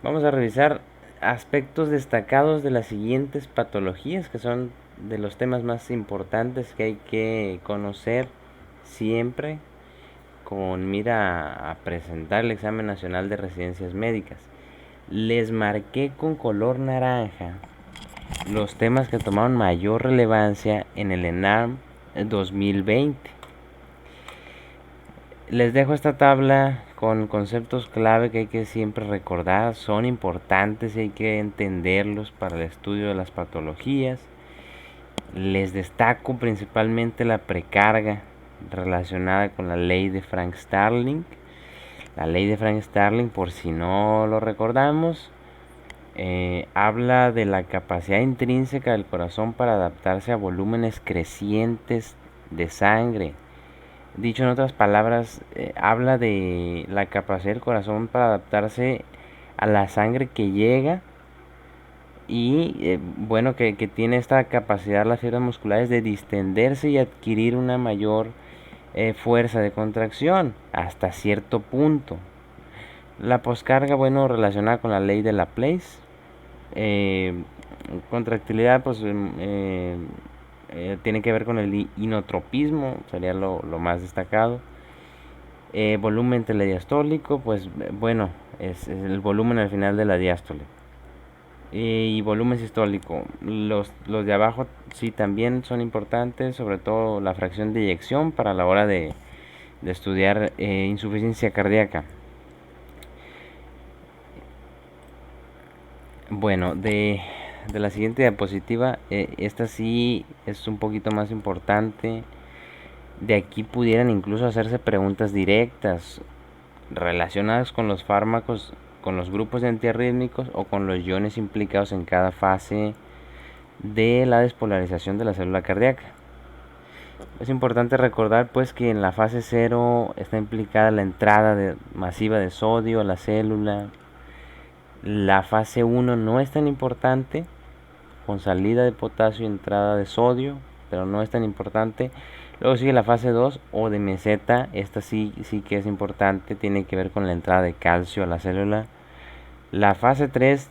Vamos a revisar aspectos destacados de las siguientes patologías, que son de los temas más importantes que hay que conocer siempre con mira a presentar el examen nacional de residencias médicas. Les marqué con color naranja los temas que tomaron mayor relevancia en el ENARM 2020. Les dejo esta tabla con conceptos clave que hay que siempre recordar, son importantes y hay que entenderlos para el estudio de las patologías. Les destaco principalmente la precarga relacionada con la ley de Frank-Starling. La ley de Frank-Starling, por si no lo recordamos, habla de la capacidad intrínseca del corazón para adaptarse a volúmenes crecientes de sangre. Dicho en otras palabras, habla de la capacidad del corazón para adaptarse a la sangre que llega y bueno, que tiene esta capacidad las fibras musculares de distenderse y adquirir una mayor fuerza de contracción hasta cierto punto. La poscarga, bueno, relacionada con la ley de Laplace. Eh, Contractilidad, pues tiene que ver con el inotropismo, sería lo más destacado. Volumen telediastólico, pues bueno, es el volumen al final de la diástole. Y volumen sistólico, los de abajo sí también son importantes, sobre todo la fracción de eyección para la hora de estudiar insuficiencia cardíaca. Bueno, de la siguiente diapositiva, esta sí es un poquito más importante. De aquí pudieran incluso hacerse preguntas directas relacionadas con los fármacos, con los grupos de antiarrítmicos o con los iones implicados en cada fase de la despolarización de la célula cardíaca. Es importante recordar pues que en la fase 0 está implicada la entrada masiva de sodio a la célula. La fase 1 no es tan importante, con salida de potasio y entrada de sodio, pero no es tan importante. Luego sigue la fase 2 o de meseta, esta sí que es importante, tiene que ver con la entrada de calcio a la célula. La fase 3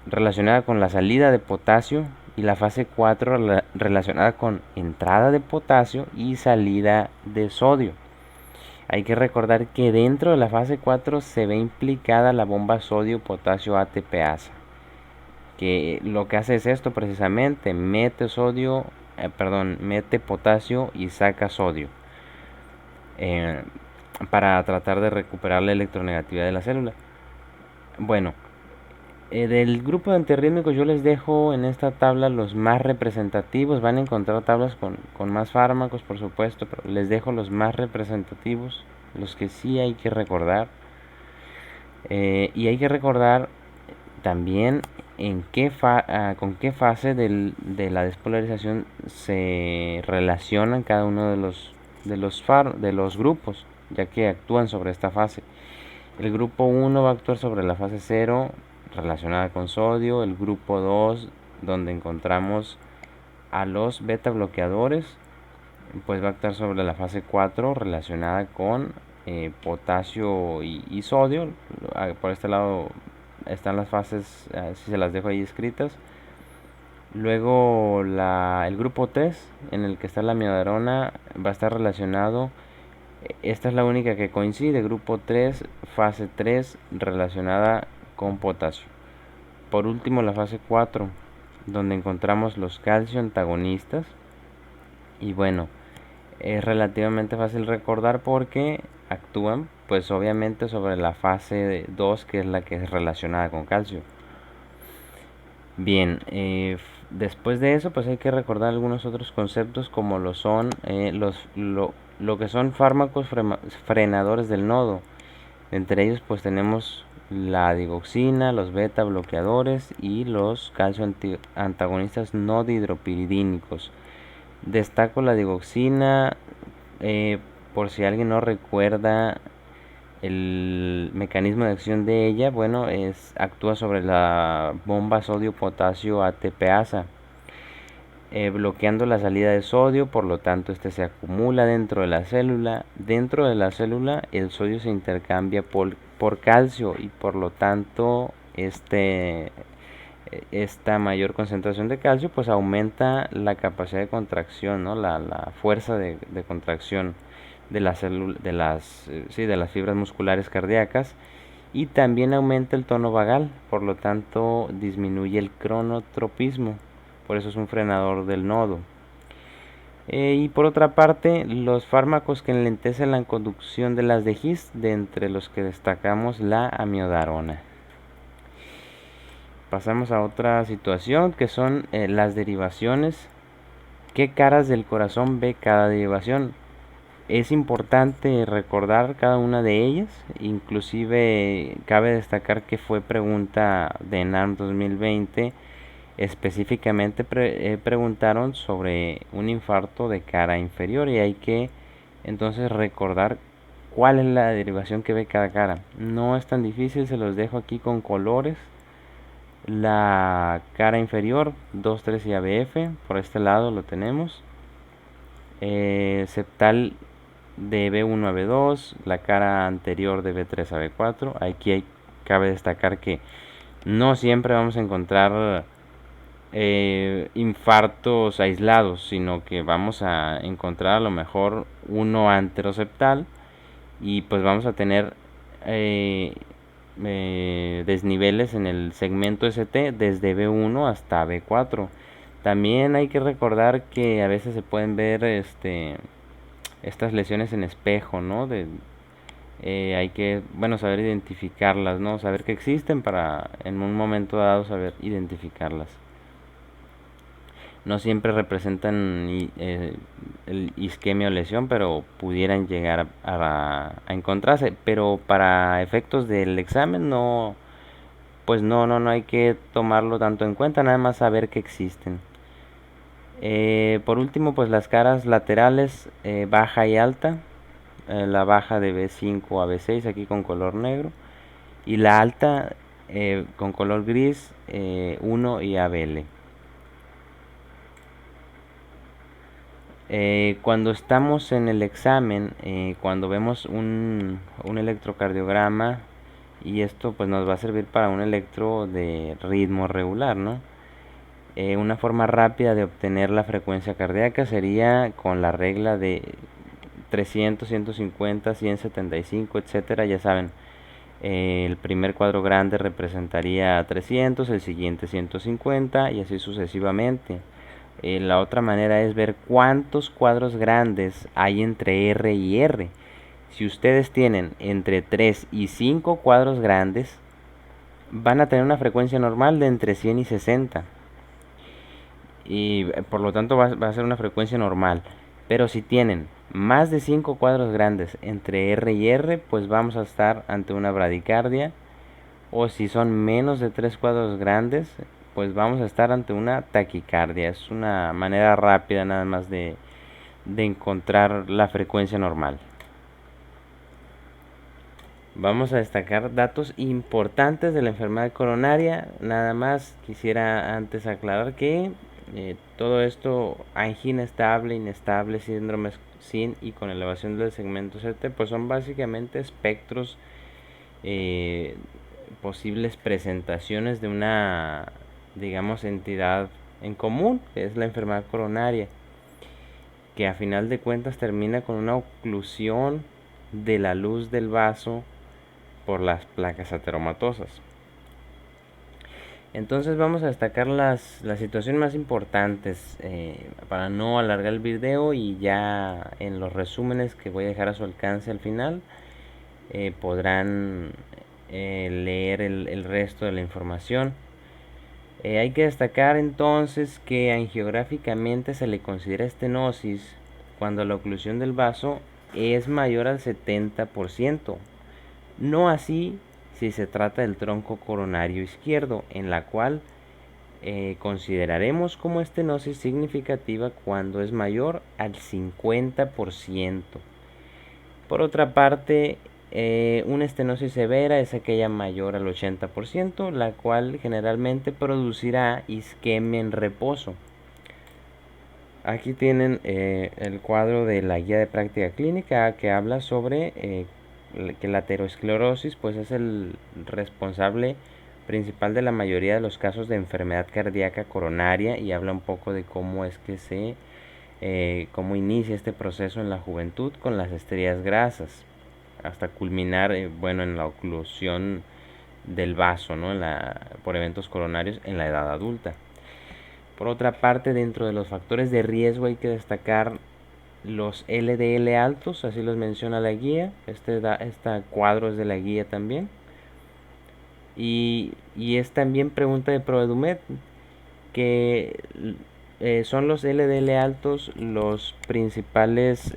relacionada con la salida de potasio y la fase 4 relacionada con entrada de potasio y salida de sodio. Hay que recordar que dentro de la fase 4 se ve implicada la bomba sodio-potasio ATPasa, que lo que hace es esto precisamente, mete potasio y saca sodio eh, para tratar de recuperar la electronegatividad de la célula. Bueno, del grupo de antiarrítmicos yo les dejo en esta tabla los más representativos. Van a encontrar tablas con más fármacos, por supuesto, pero les dejo los más representativos, los que sí hay que recordar. Y hay que recordar también con qué fase de la despolarización se relacionan cada uno de los grupos, ya que actúan sobre esta fase. El grupo 1 va a actuar sobre la fase 0 relacionada con sodio, el grupo 2 donde encontramos a los beta bloqueadores, pues va a actuar sobre la fase 4 relacionada con potasio y sodio. Por este lado están las fases, si se las dejo ahí escritas. Luego el grupo 3 en el que está la miodarona va a estar relacionado. Esta es la única que coincide, grupo 3, fase 3 relacionada con potasio. Por último la fase 4 donde encontramos los calcio antagonistas. Y bueno, es relativamente fácil recordar porque actúan pues obviamente sobre la fase 2 que es la que es relacionada con calcio. Bien, después de eso pues hay que recordar algunos otros conceptos como lo son lo que son fármacos frenadores del nodo. Entre ellos pues tenemos la digoxina, los beta bloqueadores y los calcio antagonistas no dihidropiridínicos. Destaco la digoxina por si alguien no recuerda el mecanismo de acción de ella. Bueno, actúa sobre la bomba sodio-potasio ATPasa. bloqueando la salida de sodio, por lo tanto este se acumula dentro de la célula. Dentro de la célula el sodio se intercambia por calcio y por lo tanto esta mayor concentración de calcio pues aumenta la capacidad de contracción, ¿no? la fuerza de contracción de las de las fibras musculares cardíacas, y también aumenta el tono vagal, por lo tanto disminuye el cronotropismo, por eso es un frenador del nodo. Y por otra parte, los fármacos que enlentecen la conducción de las de His, de entre los que destacamos la amiodarona. Pasamos a otra situación que son las derivaciones. ¿Qué caras del corazón ve cada derivación? Es importante recordar cada una de ellas, inclusive cabe destacar que fue pregunta de ENARM 2020, específicamente preguntaron sobre un infarto de cara inferior y hay que entonces recordar cuál es la derivación que ve cada cara. No es tan difícil, se los dejo aquí con colores. La cara inferior 2, 3 y ABF, por este lado lo tenemos. Septal de B1 a B2, la cara anterior de B3 a B4. Aquí cabe destacar que no siempre vamos a encontrar infartos aislados, sino que vamos a encontrar a lo mejor uno anteroseptal y pues vamos a tener desniveles en el segmento ST desde B1 hasta B4. También hay que recordar que a veces se pueden ver estas lesiones en espejo, ¿no? Hay que, bueno, saber identificarlas, ¿no? Saber que existen para en un momento dado saber identificarlas. No siempre representan el isquemia o lesión, pero pudieran llegar a encontrarse. Pero para efectos del examen no, pues no hay que tomarlo tanto en cuenta, nada más saber que existen. Por último, pues las caras laterales, baja y alta. La baja de B5 a B6 aquí con color negro, y la alta con color gris 1 y ABL. Cuando estamos en el examen, cuando vemos un electrocardiograma, y esto pues nos va a servir para un electro de ritmo regular, ¿no? Una forma rápida de obtener la frecuencia cardíaca sería con la regla de 300, 150, 175, etcétera. Ya saben, el primer cuadro grande representaría 300, el siguiente 150 y así sucesivamente. La otra manera es ver cuántos cuadros grandes hay entre R y R. Si ustedes tienen entre 3 y 5 cuadros grandes, van a tener una frecuencia normal de entre 100 y 60. Y por lo tanto va a ser una frecuencia normal. Pero si tienen más de 5 cuadros grandes entre R y R, pues vamos a estar ante una bradicardia. O si son menos de 3 cuadros grandes, pues vamos a estar ante una taquicardia. Es una manera rápida nada más de encontrar la frecuencia normal. Vamos a destacar datos importantes de la enfermedad coronaria. Nada más quisiera antes aclarar que todo esto, angina estable, inestable, síndromes sin y con elevación del segmento CT, pues son básicamente espectros, posibles presentaciones de una, digamos, entidad en común, que es la enfermedad coronaria, que a final de cuentas termina con una oclusión de la luz del vaso por las placas ateromatosas. Entonces vamos a destacar las situaciones más importantes para no alargar el video, y ya en los resúmenes que voy a dejar a su alcance al final podrán leer el resto de la información. Hay que destacar entonces que angiográficamente se le considera estenosis cuando la oclusión del vaso es mayor al 70%. No así si se trata del tronco coronario izquierdo, en la cual consideraremos como estenosis significativa cuando es mayor al 50%. Por otra parte, una estenosis severa es aquella mayor al 80%, la cual generalmente producirá isquemia en reposo. Aquí tienen el cuadro de la guía de práctica clínica que habla sobre que la aterosclerosis pues es el responsable principal de la mayoría de los casos de enfermedad cardíaca coronaria, y habla un poco de cómo es que cómo inicia este proceso en la juventud con las estrías grasas hasta culminar bueno, en la oclusión del vaso, ¿no? Por eventos coronarios en la edad adulta. Por otra parte, dentro de los factores de riesgo hay que destacar los LDL altos, así los menciona la guía. Este cuadro es de la guía también. Y es también pregunta de Proedumet, que son los LDL altos los principales,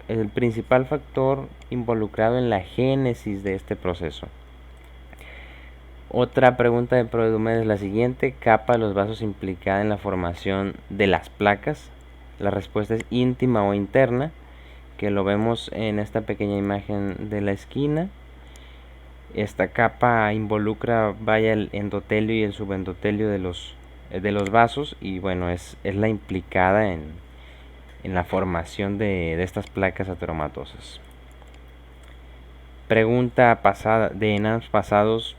el principal factor involucrado en la génesis de este proceso. Otra pregunta de Proedumet es la siguiente: ¿capa de los vasos implicada en la formación de las placas? La respuesta es íntima o interna, que lo vemos en esta pequeña imagen de la esquina. Esta capa involucra, vaya, el endotelio y el subendotelio de los vasos, y bueno, es la implicada en la formación de estas placas ateromatosas. Pregunta pasada, de ENAMs pasados,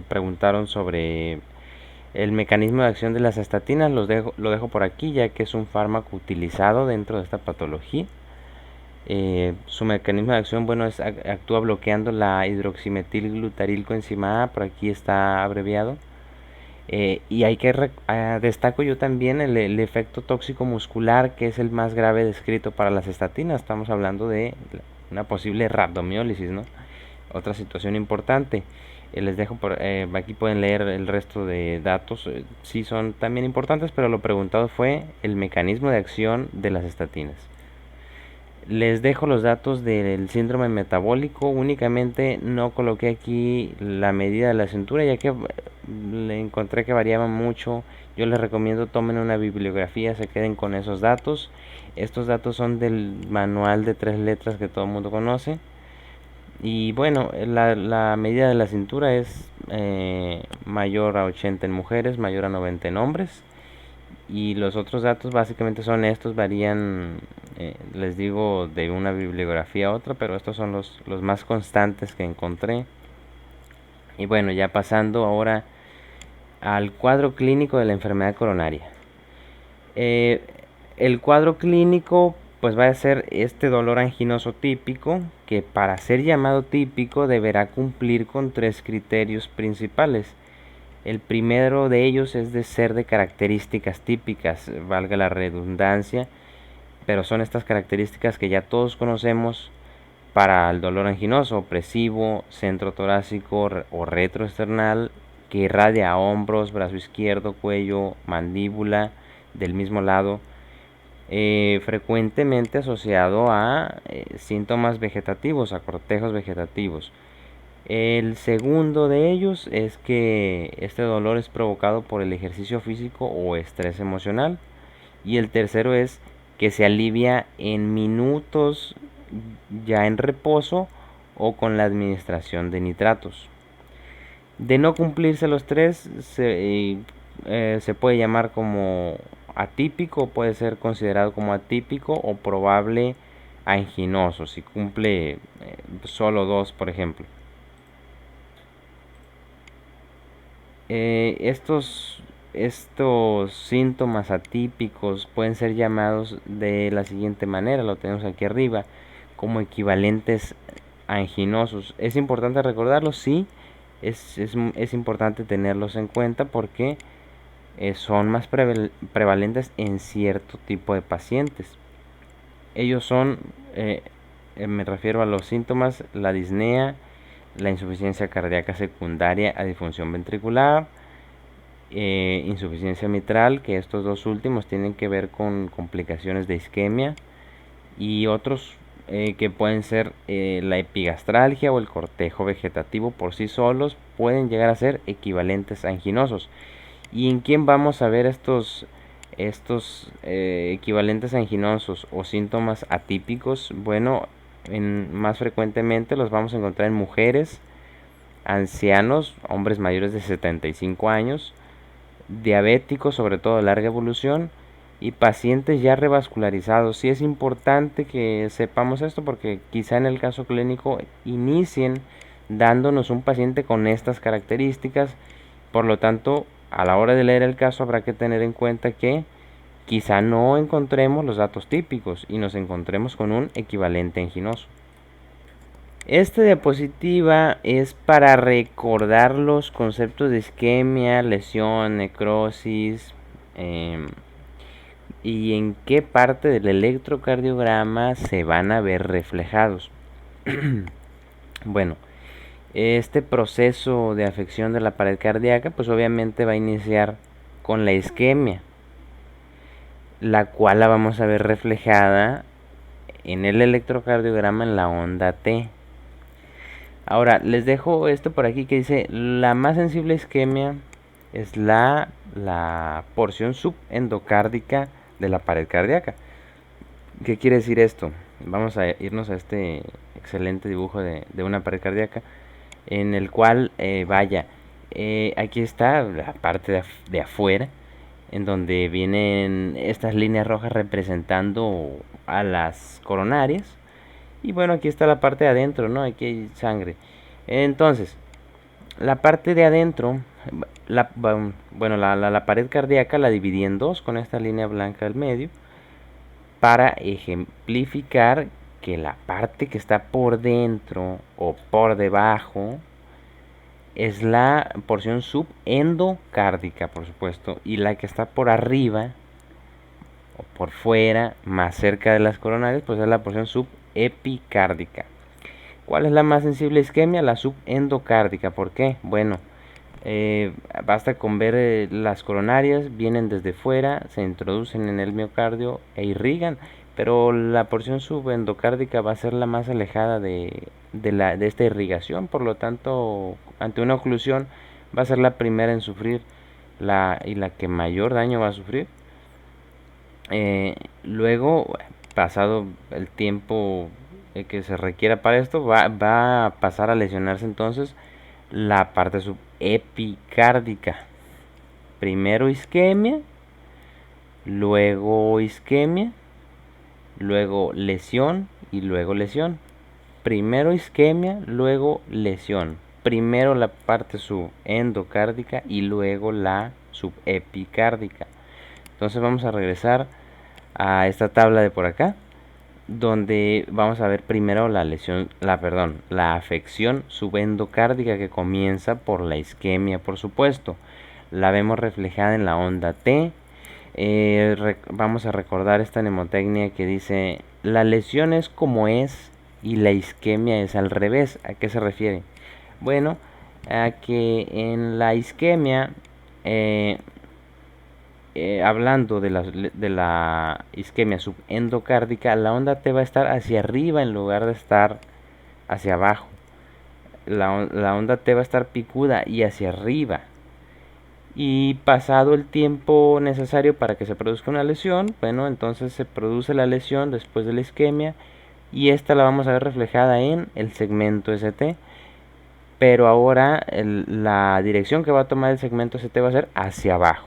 preguntaron sobre el mecanismo de acción de las estatinas. Lo dejo por aquí, ya que es un fármaco utilizado dentro de esta patología. Su mecanismo de acción, bueno, actúa bloqueando la hidroximetilglutarilcoenzima A, por aquí está abreviado. Y destaco yo también el efecto tóxico muscular, que es el más grave descrito para las estatinas. Estamos hablando de una posible rhabdomiólisis, ¿no? Otra situación importante. Les dejo aquí pueden leer el resto de datos. Sí son también importantes, pero lo preguntado fue el mecanismo de acción de las estatinas. Les dejo los datos del síndrome metabólico. Únicamente no coloqué aquí la medida de la cintura, ya que le encontré que variaba mucho. Yo les recomiendo tomen una bibliografía, se queden con esos datos. Estos datos son del manual de 3 letras que todo el mundo conoce. Y bueno, la medida de la cintura es mayor a 80 en mujeres, mayor a 90 en hombres. Y los otros datos básicamente son estos, varían, les digo, de una bibliografía a otra, pero estos son los más constantes que encontré. Y bueno, ya pasando ahora al cuadro clínico de la enfermedad coronaria. El cuadro clínico pues va a ser este dolor anginoso típico, que para ser llamado típico deberá cumplir con 3 criterios principales. El primero de ellos es de ser de características típicas, valga la redundancia, pero son estas características que ya todos conocemos para el dolor anginoso: opresivo, centro torácico o retroesternal, que irradia a hombros, brazo izquierdo, cuello, mandíbula del mismo lado, frecuentemente asociado a síntomas vegetativos, a cortejos vegetativos. El segundo de ellos es que este dolor es provocado por el ejercicio físico o estrés emocional. Y el tercero es que se alivia en minutos ya en reposo o con la administración de nitratos. De no cumplirse los 3, se puede llamar como atípico, puede ser considerado como atípico o probable anginoso, si cumple solo 2, por ejemplo. Estos síntomas atípicos pueden ser llamados de la siguiente manera, lo tenemos aquí arriba, como equivalentes anginosos. Es importante recordarlos, sí, es importante tenerlos en cuenta porque son más prevalentes en cierto tipo de pacientes. Ellos son, me refiero a los síntomas: la disnea, la insuficiencia cardíaca secundaria a disfunción ventricular, insuficiencia mitral, que estos dos últimos tienen que ver con complicaciones de isquemia, y otros que pueden ser la epigastralgia o el cortejo vegetativo por sí solos, pueden llegar a ser equivalentes anginosos. ¿Y en quién vamos a ver estos equivalentes anginosos o síntomas atípicos? Bueno, más frecuentemente los vamos a encontrar en mujeres, ancianos, hombres mayores de 75 años, diabéticos, sobre todo de larga evolución, y pacientes ya revascularizados. Sí es importante que sepamos esto porque quizá en el caso clínico inicien dándonos un paciente con estas características. Por lo tanto, a la hora de leer el caso habrá que tener en cuenta que quizá no encontremos los datos típicos y nos encontremos con un equivalente anginoso. Esta diapositiva es para recordar los conceptos de isquemia, lesión, necrosis, y en qué parte del electrocardiograma se van a ver reflejados. Bueno, este proceso de afección de la pared cardíaca pues obviamente va a iniciar con la isquemia, la cual la vamos a ver reflejada en el electrocardiograma en la onda T. Ahora, les dejo esto por aquí que dice, la más sensible isquemia es la porción subendocárdica de la pared cardíaca. ¿Qué quiere decir esto? Vamos a irnos a este excelente dibujo de una pared cardíaca, en el cual, aquí está la parte de afuera, en donde vienen estas líneas rojas representando a las coronarias. Y bueno, aquí está la parte de adentro, ¿no? Aquí hay sangre. Entonces, la parte de adentro, la pared cardíaca la dividí en dos con esta línea blanca al medio para ejemplificar que la parte que está por dentro o por debajo es la porción subendocárdica, por supuesto, y la que está por arriba o por fuera, más cerca de las coronarias, pues es la porción subepicárdica. ¿Cuál es la más sensible isquemia? La subendocárdica. ¿Por qué? Bueno, basta con ver las coronarias, vienen desde fuera, se introducen en el miocardio e irrigan, pero la porción subendocárdica va a ser la más alejada de esta irrigación, por lo tanto, ante una oclusión va a ser la primera en sufrir y la que mayor daño va a sufrir. Luego, pasado el tiempo que se requiera para esto, va a pasar a lesionarse entonces la parte subepicárdica. Primero isquemia, luego lesión y luego lesión. Primero isquemia, luego lesión. Primero la parte subendocárdica y luego la subepicárdica. Entonces vamos a regresar a esta tabla de por acá, donde vamos a ver primero la afección subendocárdica, que comienza por la isquemia, por supuesto. La vemos reflejada en la onda T. Vamos a recordar esta mnemotecnia que dice, la lesión es como es y la isquemia es al revés. ¿A qué se refiere? Bueno, a que en la isquemia, hablando de la isquemia subendocárdica, la onda T va a estar hacia arriba en lugar de estar hacia abajo. La onda T va a estar picuda y hacia arriba. Y pasado el tiempo necesario para que se produzca una lesión, bueno, entonces se produce la lesión después de la isquemia, y esta la vamos a ver reflejada en el segmento ST. Pero ahora la dirección que va a tomar el segmento ST va a ser hacia abajo,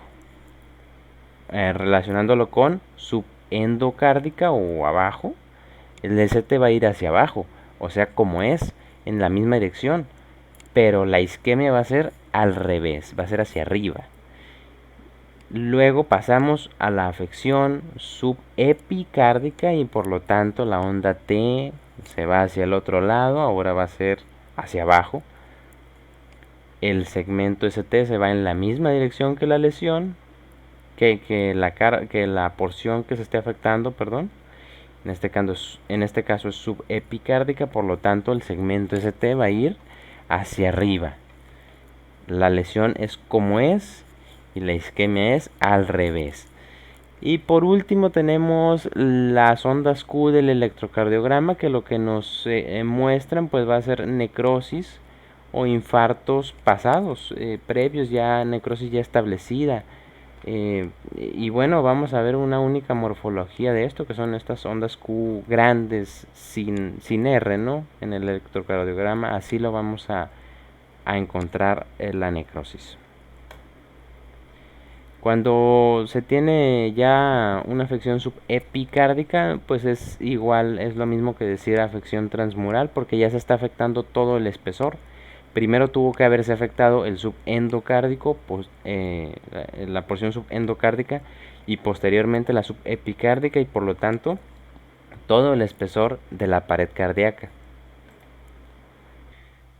relacionándolo con subendocárdica o abajo. El ST va a ir hacia abajo, o sea, como es, en la misma dirección, pero la isquemia va a ser al revés, va a ser hacia arriba. Luego pasamos a la afección subepicárdica y por lo tanto la onda T se va hacia el otro lado, ahora va a ser hacia abajo. El segmento ST se va en la misma dirección que la lesión, que la porción que se esté afectando, perdón. En este caso es subepicárdica, por lo tanto el segmento ST va a ir hacia arriba. La lesión es como es y la isquemia es al revés. Y por último tenemos las ondas Q del electrocardiograma, que lo que nos muestran pues va a ser necrosis o infartos pasados, previos, ya necrosis ya establecida. Y bueno, vamos a ver una única morfología de esto, que son estas ondas Q grandes sin R, ¿no? En el electrocardiograma así lo vamos a encontrar en la necrosis. Cuando se tiene ya una afección subepicárdica, pues es igual, es lo mismo que decir afección transmural, porque ya se está afectando todo el espesor. Primero tuvo que haberse afectado el subendocárdico, la porción subendocárdica, y posteriormente la subepicárdica, y por lo tanto todo el espesor de la pared cardíaca.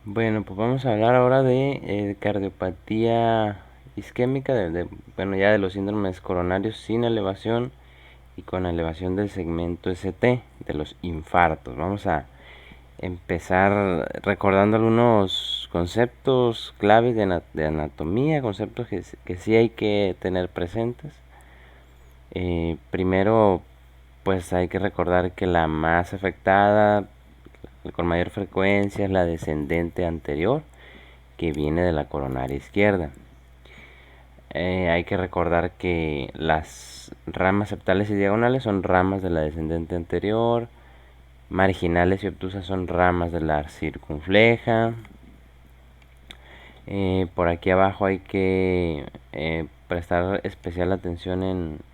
Bueno, pues vamos a hablar ahora de cardiopatía isquémica, bueno, ya de los síndromes coronarios sin elevación y con elevación del segmento ST, de los infartos. Vamos a empezar recordando algunos conceptos claves de anatomía, conceptos que sí hay que tener presentes. Primero, pues hay que recordar que la más afectada con mayor frecuencia es la descendente anterior, que viene de la coronaria izquierda. Hay que recordar que las ramas septales y diagonales son ramas de la descendente anterior, marginales y obtusas son ramas de la circunfleja. Por aquí abajo hay que prestar especial atención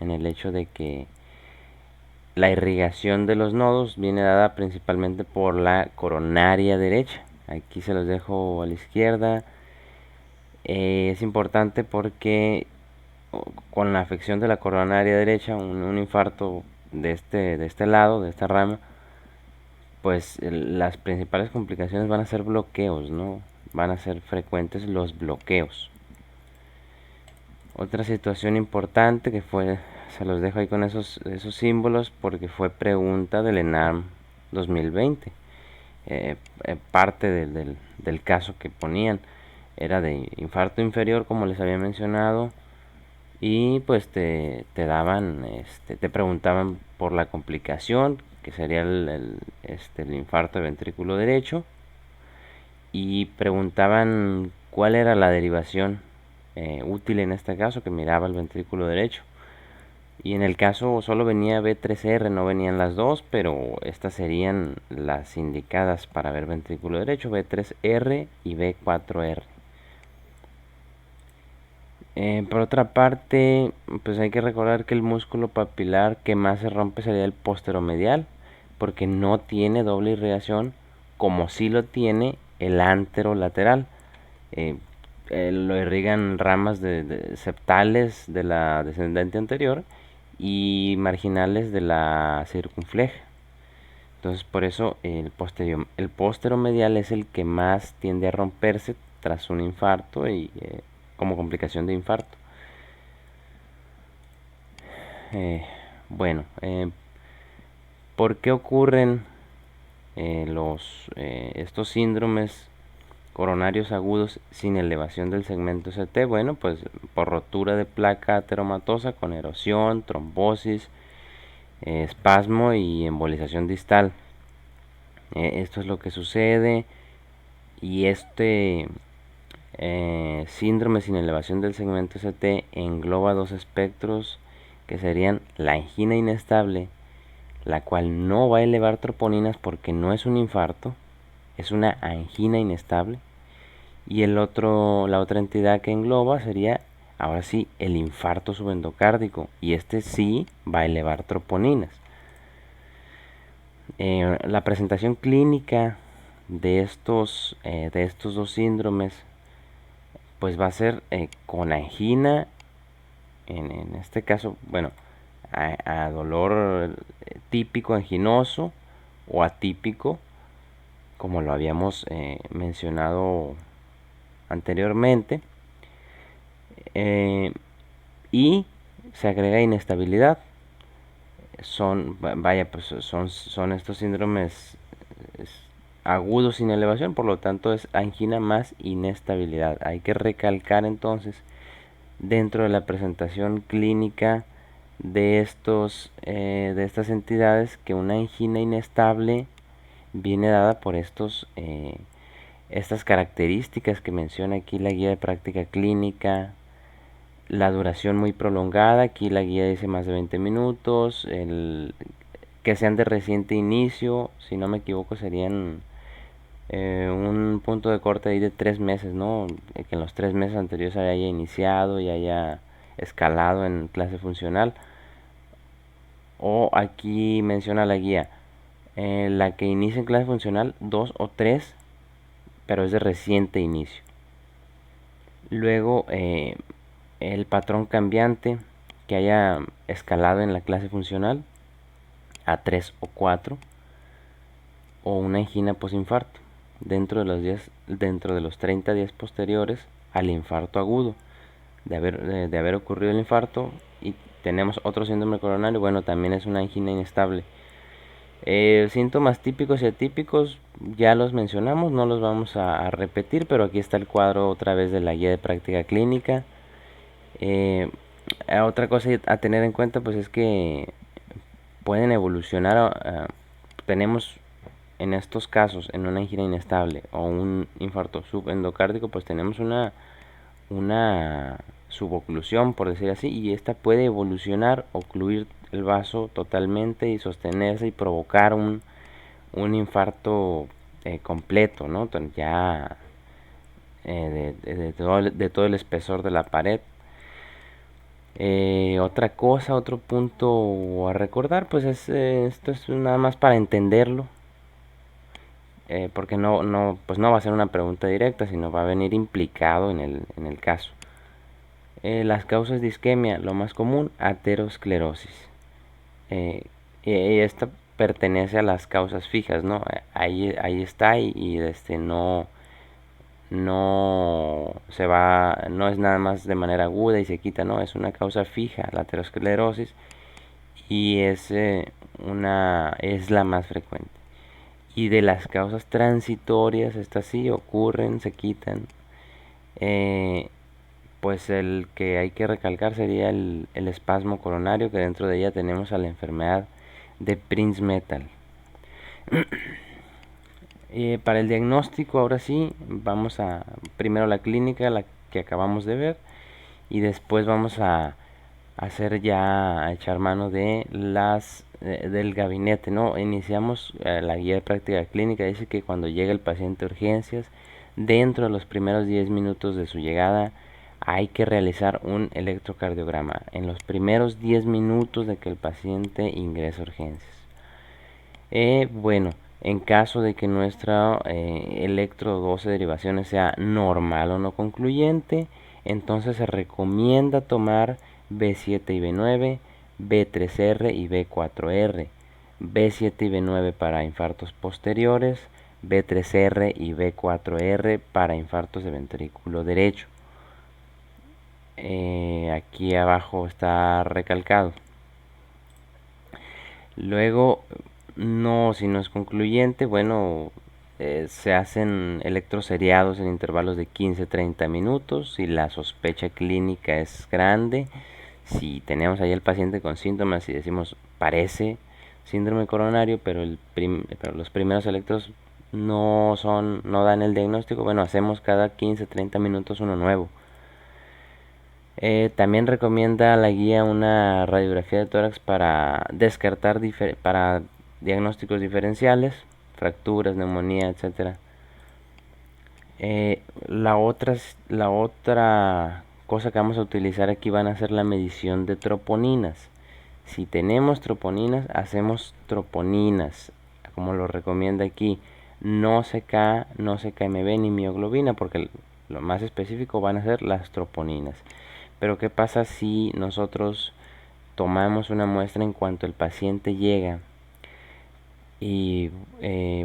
en el hecho de que la irrigación de los nodos viene dada principalmente por la coronaria derecha. Aquí se los dejo a la izquierda. Es importante porque con la afección de la coronaria derecha, un infarto de este lado, de esta rama, pues las principales complicaciones van a ser bloqueos, ¿no? Van a ser frecuentes los bloqueos. Otra situación importante que fue, se los dejo ahí con esos símbolos porque fue pregunta del ENAM 2020. Parte del caso que ponían era de infarto inferior, como les había mencionado, y pues daban, te preguntaban por la complicación, que sería el infarto de ventrículo derecho, y preguntaban cuál era la derivación útil en este caso, que miraba el ventrículo derecho. Y en el caso solo venía B3R, no venían las dos, pero estas serían las indicadas para ver ventrículo derecho, B3R y B4R. Por otra parte, pues hay que recordar que el músculo papilar que más se rompe sería el posteromedial, porque no tiene doble irrigación, como sí lo tiene el anterolateral. Eh, lo irrigan ramas septales de la descendente anterior y marginales de la circunfleja. Entonces por eso el posteromedial es el que más tiende a romperse tras un infarto y como complicación de infarto. Bueno, ¿por qué ocurren estos síndromes coronarios agudos sin elevación del segmento ST? Bueno, pues por rotura de placa ateromatosa con erosión, trombosis, espasmo y embolización distal. Esto es lo que sucede, y síndrome sin elevación del segmento ST engloba dos espectros que serían la angina inestable, la cual no va a elevar troponinas porque no es un infarto, es una angina inestable. Y la otra entidad que engloba sería, ahora sí, el infarto subendocárdico, y este sí va a elevar troponinas. La presentación clínica de estos dos síndromes pues va a ser con angina, en este caso, bueno, a dolor típico anginoso o atípico, como lo habíamos mencionado anteriormente, y se agrega inestabilidad. Son estos síndromes agudos sin elevación, por lo tanto es angina más inestabilidad. Hay que recalcar entonces dentro de la presentación clínica de estas entidades que una angina inestable viene dada por estas características que menciona aquí la guía de práctica clínica. La duración muy prolongada, aquí la guía dice más de 20 minutos, que sean de reciente inicio, si no me equivoco serían un punto de corte ahí de 3 meses, ¿no? Que en los 3 meses anteriores haya iniciado y haya escalado en clase funcional. O aquí menciona la guía, la que inicia en clase funcional 2 o 3, pero es de reciente inicio. Luego el patrón cambiante que haya escalado en la clase funcional a 3 o 4, o una angina posinfarto dentro de los 30 días posteriores al infarto agudo. De haber ocurrido el infarto y tenemos otro síndrome coronario, bueno, también es una angina inestable. Síntomas típicos y atípicos ya los mencionamos, no los vamos a repetir, pero aquí está el cuadro otra vez de la guía de práctica clínica. Otra cosa a tener en cuenta pues es que pueden evolucionar. Tenemos en estos casos, en una angina inestable o un infarto subendocárdico, pues tenemos una suboclusión, por decir así, y esta puede evolucionar, ocluir el vaso totalmente y sostenerse y provocar un infarto completo, ¿no? Ya de todo el espesor de la pared. Otra cosa, otro punto a recordar, pues esto es nada más para entenderlo, porque pues no va a ser una pregunta directa, sino va a venir implicado en el caso. Las causas de isquemia, lo más común, aterosclerosis. Y esta pertenece a las causas fijas, ¿no? Ahí está y no es nada más de manera aguda y se quita, no, es una causa fija, la aterosclerosis, y es la más frecuente. Y de las causas transitorias, estas sí ocurren, se quitan. Pues el que hay que recalcar sería el espasmo coronario, que dentro de ella tenemos a la enfermedad de Prinzmetal. Para el diagnóstico, ahora sí, vamos a primero la clínica, la que acabamos de ver, y después vamos a echar mano de del gabinete, ¿no? Iniciamos la guía de práctica clínica, dice que cuando llega el paciente a urgencias, dentro de los primeros 10 minutos de su llegada, hay que realizar un electrocardiograma en los primeros 10 minutos de que el paciente ingresa a urgencias. Bueno, en caso de que nuestra electro 12 derivaciones sea normal o no concluyente, entonces se recomienda tomar B7 y B9, B3R y B4R. B7 y B9 para infartos posteriores, B3R y B4R para infartos de ventrículo derecho. Aquí abajo está recalcado. Luego, si no es concluyente, bueno, se hacen electroseriados en intervalos de 15-30 minutos. Si la sospecha clínica es grande, si tenemos ahí el paciente con síntomas y decimos parece síndrome coronario, pero los primeros electros no dan el diagnóstico, bueno, hacemos cada 15-30 minutos uno nuevo. También recomienda la guía una radiografía de tórax para descartar para diagnósticos diferenciales, fracturas, neumonía, etc. La otra cosa que vamos a utilizar aquí van a ser la medición de troponinas. Si tenemos troponinas, hacemos troponinas, como lo recomienda aquí. No CK, no CKMB ni mioglobina, porque lo más específico van a ser las troponinas. Pero ¿qué pasa si nosotros tomamos una muestra en cuanto el paciente llega? Y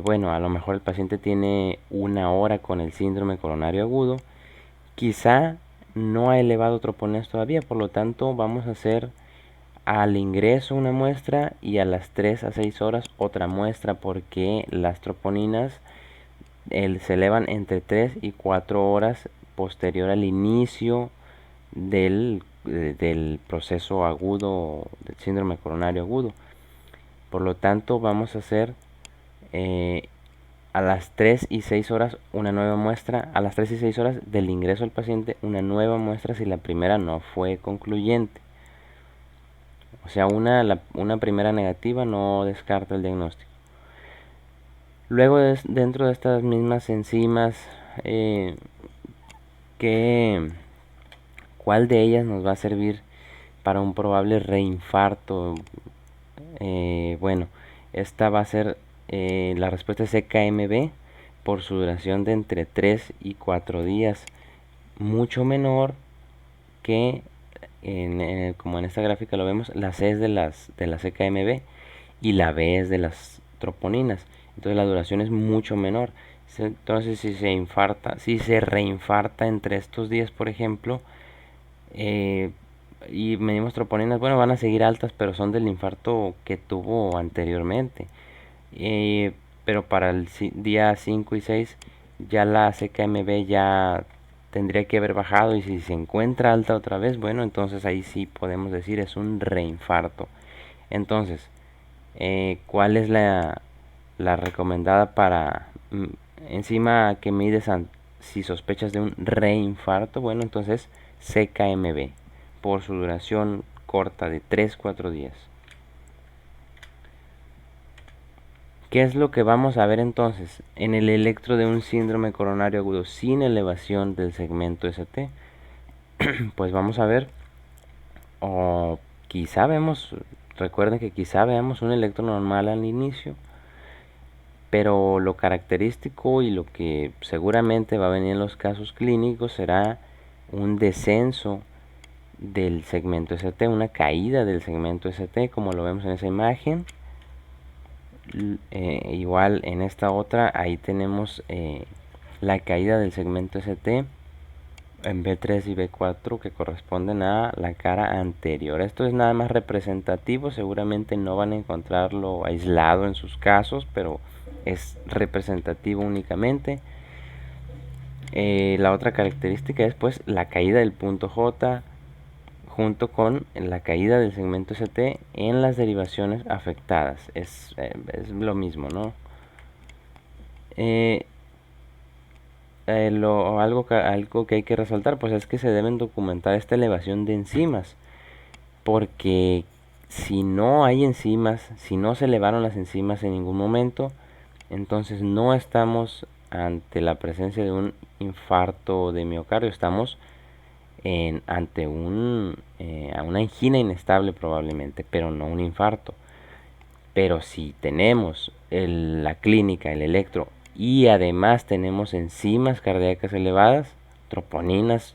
bueno, a lo mejor el paciente tiene una hora con el síndrome coronario agudo. Quizá no ha elevado troponinas todavía, por lo tanto vamos a hacer al ingreso una muestra y a las 3 a 6 horas otra muestra, porque las troponinas se elevan entre 3 y 4 horas posterior al inicio del proceso agudo del síndrome coronario agudo. Por lo tanto, vamos a hacer a las 3 y 6 horas una nueva muestra, a las 3 y 6 horas del ingreso del paciente una nueva muestra si la primera no fue concluyente. O sea, una primera negativa no descarta el diagnóstico. Luego, dentro de estas mismas enzimas, ¿Cuál de ellas nos va a servir para un probable reinfarto? Bueno, esta va a ser la respuesta es CKMB por su duración de entre 3 y 4 días, mucho menor que como en esta gráfica lo vemos, la C es de la CKMB y la B es de las troponinas. Entonces la duración es mucho menor. Entonces si se reinfarta entre estos días, por ejemplo, y medimos troponinas, bueno, van a seguir altas, pero son del infarto que tuvo anteriormente. Pero para el día 5 y 6 ya la CKMB ya tendría que haber bajado, y si se encuentra alta otra vez, bueno, entonces ahí sí podemos decir es un reinfarto. Entonces, ¿cuál es la recomendada para enzima que mides si sospechas de un reinfarto? Bueno, entonces CKMB por su duración corta de 3-4 días. ¿Qué es lo que vamos a ver entonces en el electro de un síndrome coronario agudo sin elevación del segmento ST? Pues vamos a ver, o quizá vemos, recuerden que quizá veamos un electro normal al inicio, pero lo característico y lo que seguramente va a venir en los casos clínicos será un descenso del segmento ST, una caída del segmento ST, como lo vemos en esa imagen. Igual en esta otra, ahí tenemos la caída del segmento ST en B3 y B4 que corresponden a la cara anterior. Esto es nada más representativo, seguramente no van a encontrarlo aislado en sus casos, pero es representativo únicamente. La otra característica es pues la caída del punto J junto con la caída del segmento ST en las derivaciones afectadas. Es lo mismo, ¿no? Algo que hay que resaltar pues es que se deben documentar esta elevación de enzimas, porque si no hay enzimas, si no se elevaron las enzimas en ningún momento, entonces no estamos ante la presencia de un infarto de miocardio, estamos ante una angina inestable probablemente, pero no un infarto. Pero si tenemos la clínica, el electro, y además tenemos enzimas cardíacas elevadas, troponinas,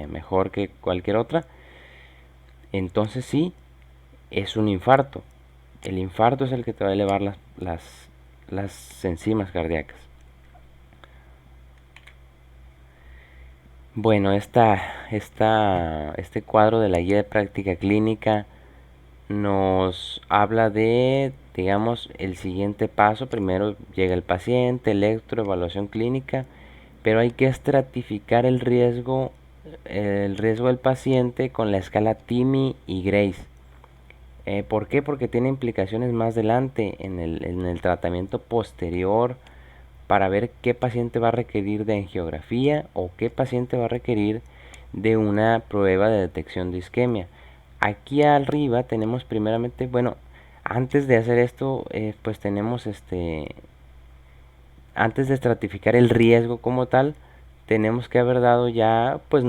mejor que cualquier otra, entonces sí, es un infarto. El infarto es el que te va a elevar las enzimas cardíacas. Bueno, este cuadro de la guía de práctica clínica nos habla de, digamos, el siguiente paso. Primero llega el paciente, electro, evaluación clínica, pero hay que estratificar el riesgo del paciente con la escala TIMI y Grace. ¿Por qué? Porque tiene implicaciones más adelante en el tratamiento posterior, para ver qué paciente va a requerir de angiografía o qué paciente va a requerir de una prueba de detección de isquemia. Aquí arriba tenemos primeramente, bueno, antes de hacer esto, pues tenemos antes de estratificar el riesgo como tal, tenemos que haber dado ya pues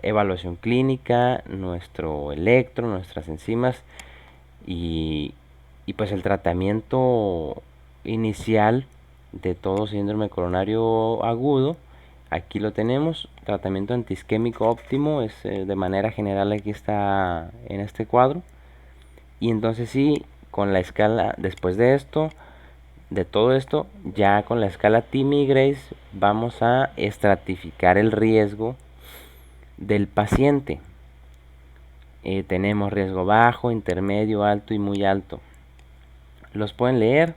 evaluación clínica, nuestro electro, nuestras enzimas y, y pues el tratamiento inicial de todo síndrome coronario agudo. Aquí lo tenemos, tratamiento antiisquémico óptimo, es de manera general aquí está en este cuadro. Y entonces sí, con la escala, después de esto, de todo esto, ya con la escala TIMI y Grace vamos a estratificar el riesgo del paciente. Tenemos riesgo bajo, intermedio, alto y muy alto. Los pueden leer.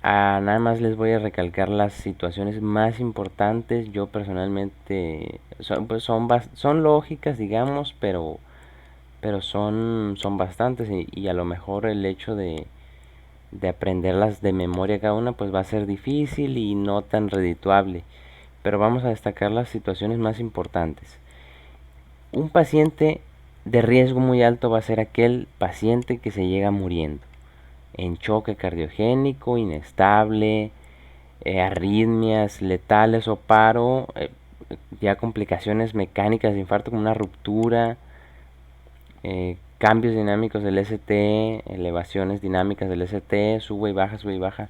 Nada más les voy a recalcar las situaciones más importantes. Yo personalmente son lógicas, digamos, pero son bastantes, y a lo mejor el hecho de aprenderlas de memoria cada una pues va a ser difícil y no tan redituable. Pero vamos a destacar las situaciones más importantes. Un paciente de riesgo muy alto va a ser aquel paciente que se llega muriendo en choque cardiogénico, inestable, arritmias letales o paro, ya complicaciones mecánicas de infarto como una ruptura, cambios dinámicos del ST, elevaciones dinámicas del ST, sube y baja.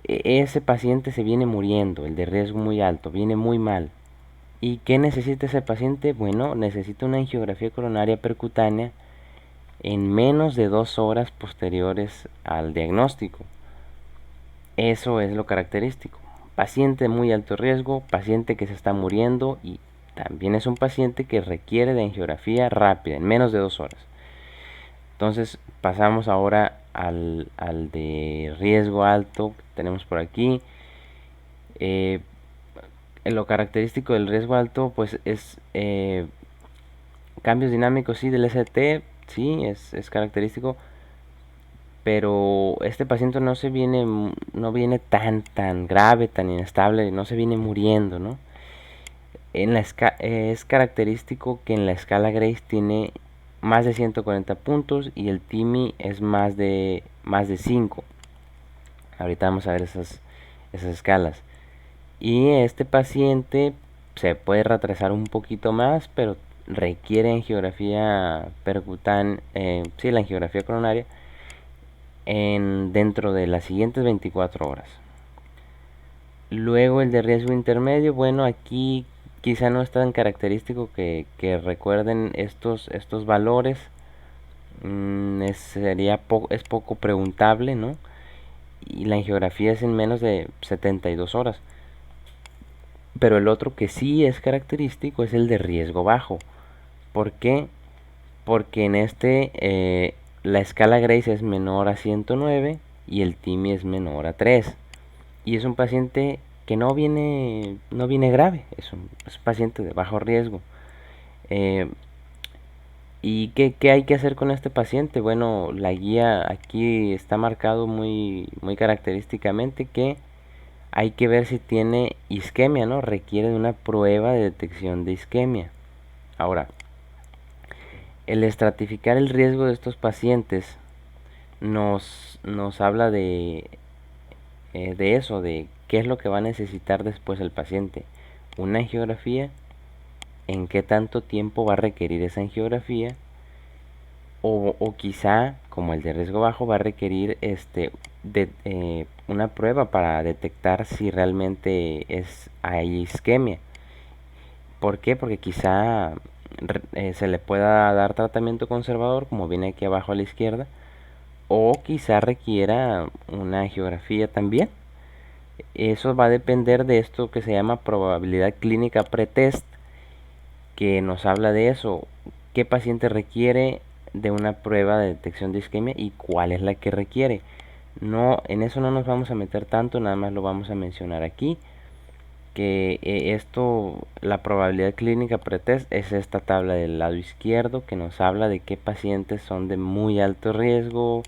Ese paciente se viene muriendo, el de riesgo muy alto, viene muy mal. ¿Y qué necesita ese paciente? Bueno, necesita una angiografía coronaria percutánea en menos de 2 horas posteriores al diagnóstico. Eso es lo característico. Paciente de muy alto riesgo, paciente que se está muriendo y también es un paciente que requiere de angiografía rápida, en menos de 2 horas. Entonces pasamos ahora al de riesgo alto que tenemos por aquí. Lo característico del riesgo alto pues es cambios dinámicos, sí, del ST, sí, es característico, pero este paciente no viene tan grave, tan inestable, no se viene muriendo, ¿no? Es característico que en la escala Grace tiene más de 140 puntos y el TIMI es más de 5. Ahorita vamos a ver esas escalas. Y este paciente se puede retrasar un poquito más, pero requiere angiografía percutánea, sí, la angiografía coronaria dentro de las siguientes 24 horas. Luego el de riesgo intermedio, bueno, aquí quizá no es tan característico que recuerden estos valores. Es poco preguntable, ¿no? Y la angiografía es en menos de 72 horas. Pero el otro que sí es característico es el de riesgo bajo. ¿Por qué? Porque en la escala Grace es menor a 109 y el TIMI es menor a 3. Y es un paciente que no viene grave, es un paciente de bajo riesgo. ¿Y qué hay que hacer con este paciente? Bueno, la guía aquí está marcado muy característicamente que hay que ver si tiene isquemia, ¿no? Requiere de una prueba de detección de isquemia. Ahora, el estratificar el riesgo de estos pacientes nos habla de eso, de qué es lo que va a necesitar después el paciente. Una angiografía, en qué tanto tiempo va a requerir esa angiografía, o quizá, como el de riesgo bajo, va a requerir una prueba para detectar si realmente hay isquemia. ¿Por qué? Porque quizá se le pueda dar tratamiento conservador, como viene aquí abajo a la izquierda, o quizá requiera una angiografía también. Eso va a depender de esto que se llama probabilidad clínica pretest, que nos habla de eso, qué paciente requiere de una prueba de detección de isquemia y cuál es la que requiere. No, en eso no nos vamos a meter tanto, nada más lo vamos a mencionar aquí, que la probabilidad clínica pretest es esta tabla del lado izquierdo que nos habla de qué pacientes son de muy alto riesgo,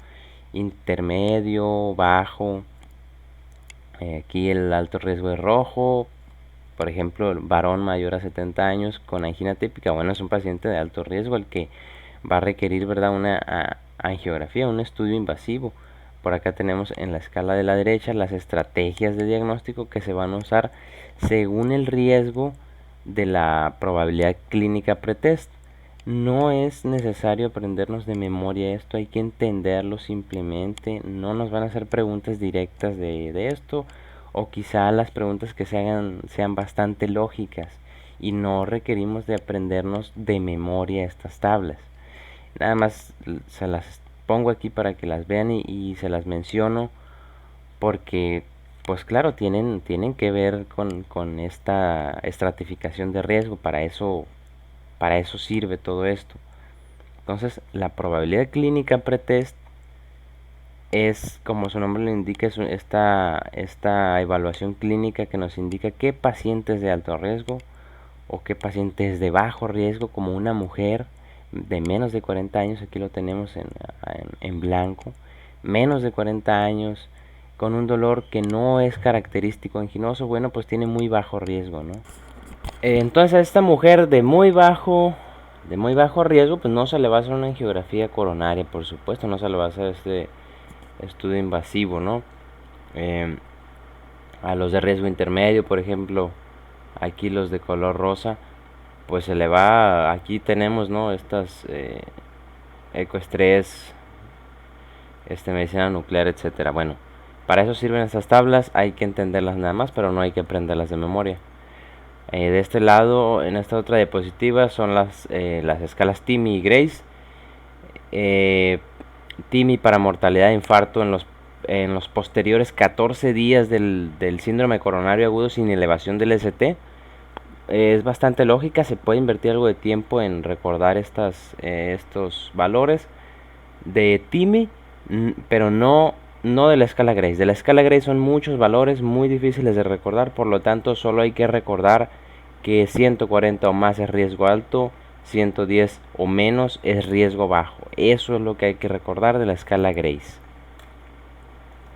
intermedio, bajo. Aquí el alto riesgo es rojo, por ejemplo, el varón mayor a 70 años con angina típica, bueno, es un paciente de alto riesgo el que va a requerir, ¿verdad?, una angiografía, un estudio invasivo. Por acá tenemos en la escala de la derecha las estrategias de diagnóstico que se van a usar según el riesgo de la probabilidad clínica pretest. No es necesario aprendernos de memoria esto, hay que entenderlo simplemente. No nos van a hacer preguntas directas de esto, o quizá las preguntas que se hagan sean bastante lógicas y no requerimos de aprendernos de memoria estas tablas. Nada más se las pongo aquí para que las vean y se las menciono porque pues claro, tienen que ver con esta estratificación de riesgo. Para eso sirve todo esto. Entonces, la probabilidad clínica pretest es, como su nombre lo indica, es esta evaluación clínica que nos indica qué pacientes de alto riesgo o qué pacientes de bajo riesgo, como una mujer de menos de 40 años, aquí lo tenemos en blanco, menos de 40 años, con un dolor que no es característico anginoso, bueno, pues tiene muy bajo riesgo, ¿no? Entonces a esta mujer de muy bajo riesgo, pues no se le va a hacer una angiografía coronaria, por supuesto, no se le va a hacer este estudio invasivo, ¿no? A los de riesgo intermedio, por ejemplo, Aquí los de color rosa, pues se le va, aquí tenemos, ¿no? Estas ecoestrés, medicina nuclear, etcétera. Bueno, para eso sirven estas tablas, hay que entenderlas nada más, pero no hay que aprenderlas de memoria. De este lado, en esta otra diapositiva, son las escalas TIMI y Grace. TIMI para mortalidad de infarto en los posteriores 14 días del síndrome coronario agudo sin elevación del ST. Es bastante lógica, se puede invertir algo de tiempo en recordar estos valores de TIMI, pero no de la escala Grace. De la escala Grace son muchos valores muy difíciles de recordar, por lo tanto solo hay que recordar que 140 o más es riesgo alto, 110 o menos es riesgo bajo. Eso es lo que hay que recordar de la escala Grace.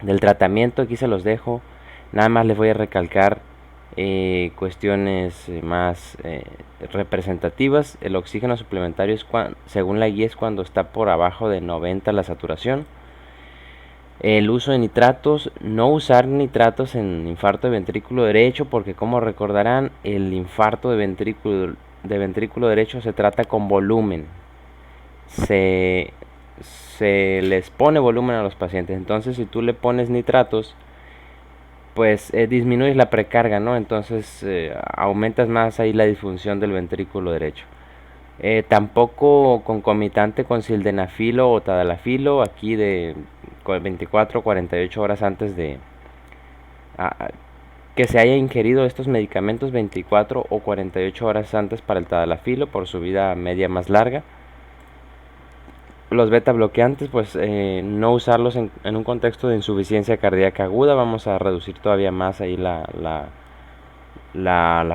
Del tratamiento aquí se los dejo, nada más les voy a recalcar cuestiones más representativas. El oxígeno suplementario es según la guía es cuando está por abajo de 90 la saturación. El uso de nitratos, no usar nitratos en infarto de ventrículo derecho, porque como recordarán, el infarto de ventrículo derecho se trata con volumen. Se les pone volumen a los pacientes. Entonces, si tú le pones nitratos, pues disminuyes la precarga, ¿no? Entonces aumentas más ahí la disfunción del ventrículo derecho. Tampoco concomitante con sildenafilo o tadalafilo, aquí de 24 o 48 horas antes de que se haya ingerido estos medicamentos, 24 o 48 horas antes para el tadalafilo por su vida media más larga. Los beta bloqueantes, pues no usarlos en un contexto de insuficiencia cardíaca aguda. Vamos a reducir todavía más ahí la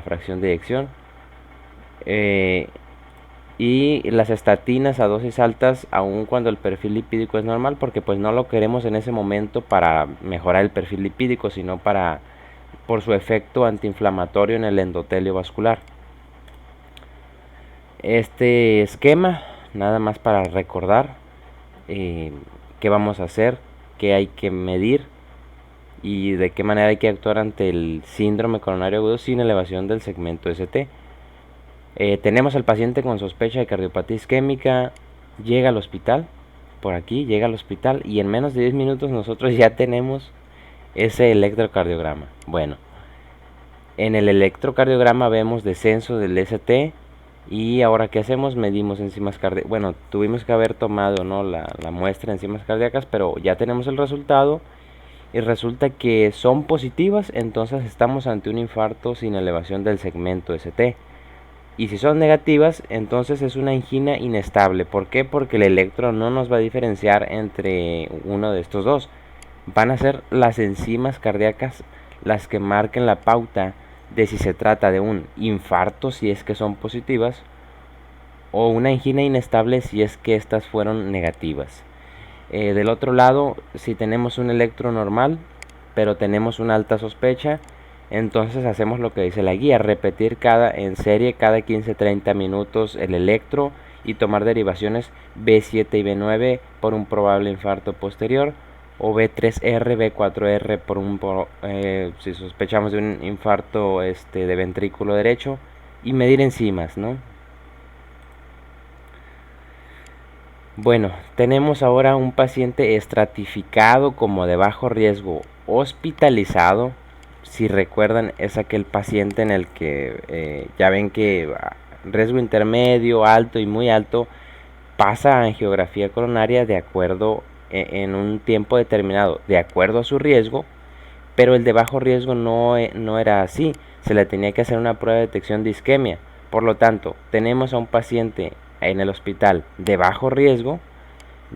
fracción de eyección. Y las estatinas a dosis altas, aun cuando el perfil lipídico es normal, porque pues no lo queremos en ese momento para mejorar el perfil lipídico, sino por su efecto antiinflamatorio en el endotelio vascular. Este esquema, nada más para recordar qué vamos a hacer, qué hay que medir y de qué manera hay que actuar ante el síndrome coronario agudo sin elevación del segmento ST. Tenemos al paciente con sospecha de cardiopatía isquémica, llega al hospital, por aquí llega al hospital y en menos de 10 minutos nosotros ya tenemos ese electrocardiograma. Bueno, en el electrocardiograma vemos descenso del ST y ahora ¿qué hacemos? Medimos enzimas cardíacas. Bueno, tuvimos que haber tomado, ¿no?, la muestra de enzimas cardíacas, pero ya tenemos el resultado y resulta que son positivas, entonces estamos ante un infarto sin elevación del segmento ST. Y si son negativas, entonces es una angina inestable. ¿Por qué? Porque el electro no nos va a diferenciar entre uno de estos dos. Van a ser las enzimas cardíacas las que marquen la pauta de si se trata de un infarto, si es que son positivas, o una angina inestable si es que estas fueron negativas. Del otro lado, si tenemos un electro normal, pero tenemos una alta sospecha, entonces hacemos lo que dice la guía, repetir en serie cada 15-30 minutos el electro y tomar derivaciones B7 y B9 por un probable infarto posterior, o B3R, B4R si sospechamos de un infarto de ventrículo derecho, y medir enzimas, ¿no? Bueno, tenemos ahora un paciente estratificado como de bajo riesgo hospitalizado. Si recuerdan, es aquel paciente en el que ya ven que riesgo intermedio, alto y muy alto pasa a angiografía coronaria de acuerdo en un tiempo determinado, de acuerdo a su riesgo, pero el de bajo riesgo no era así, se le tenía que hacer una prueba de detección de isquemia. Por lo tanto, tenemos a un paciente en el hospital de bajo riesgo,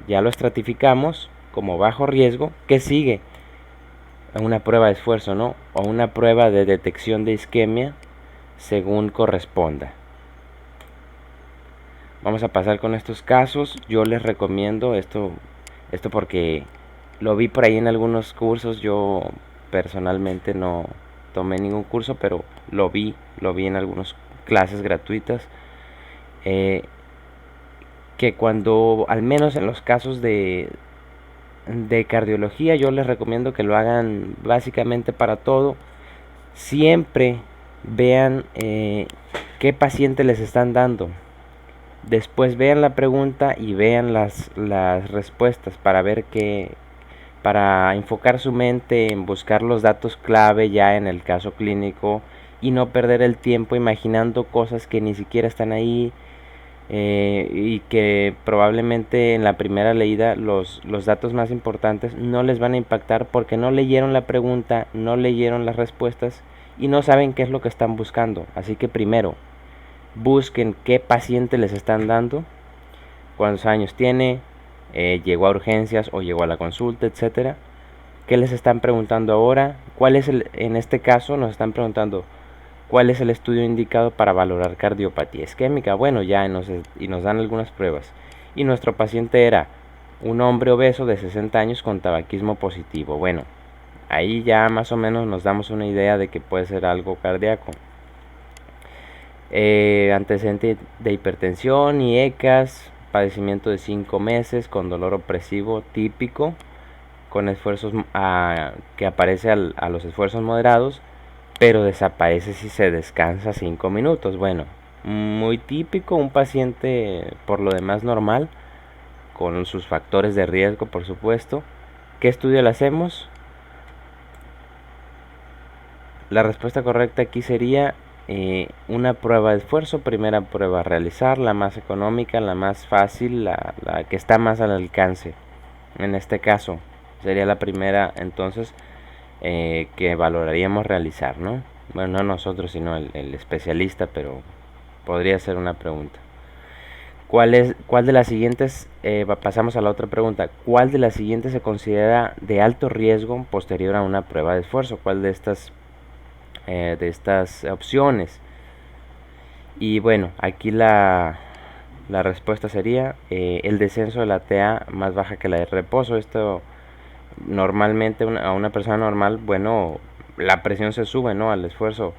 ya lo estratificamos como bajo riesgo. ¿Qué sigue? Una prueba de esfuerzo, ¿no? O una prueba de detección de isquemia según corresponda. Vamos a pasar con estos casos. Yo les recomiendo esto porque lo vi por ahí en algunos cursos. Yo personalmente no tomé ningún curso, pero lo vi en algunas clases gratuitas. Que cuando, al menos en los casos de cardiología, yo les recomiendo que lo hagan básicamente para todo. Siempre vean qué paciente les están dando. Después vean la pregunta y vean las respuestas para ver para enfocar su mente en buscar los datos clave ya en el caso clínico y no perder el tiempo imaginando cosas que ni siquiera están ahí, y que probablemente en la primera leída los datos más importantes no les van a impactar porque no leyeron la pregunta, no leyeron las respuestas y no saben qué es lo que están buscando. Así que primero busquen qué paciente les están dando, cuántos años tiene, llegó a urgencias o llegó a la consulta, etcétera. ¿Qué les están preguntando ahora? ¿Cuál es en este caso nos están preguntando cuál es el estudio indicado para valorar cardiopatía isquémica? Bueno, ya y nos dan algunas pruebas. Y nuestro paciente era un hombre obeso de 60 años con tabaquismo positivo. Bueno, ahí ya más o menos nos damos una idea de que puede ser algo cardíaco. Antecedente de hipertensión y ECAS, padecimiento de 5 meses con dolor opresivo típico, con esfuerzos que aparece a los esfuerzos moderados, pero desaparece si se descansa 5 minutos. Bueno, muy típico, un paciente por lo demás normal, con sus factores de riesgo, por supuesto. ¿Qué estudio le hacemos? La respuesta correcta aquí sería una prueba de esfuerzo, primera prueba a realizar, la más económica, la más fácil, la que está más al alcance. En este caso sería la primera entonces que valoraríamos realizar, ¿no? Bueno, no nosotros, sino el especialista, pero podría ser una pregunta. ¿Cuál de las siguientes, pasamos a la otra pregunta, cuál de las siguientes se considera de alto riesgo posterior a una prueba de esfuerzo? ¿Cuál de estas opciones? Y bueno, aquí la respuesta sería el descenso de la TA más baja que la de reposo. Esto normalmente a una persona normal, bueno, la presión se sube, ¿no?, al esfuerzo,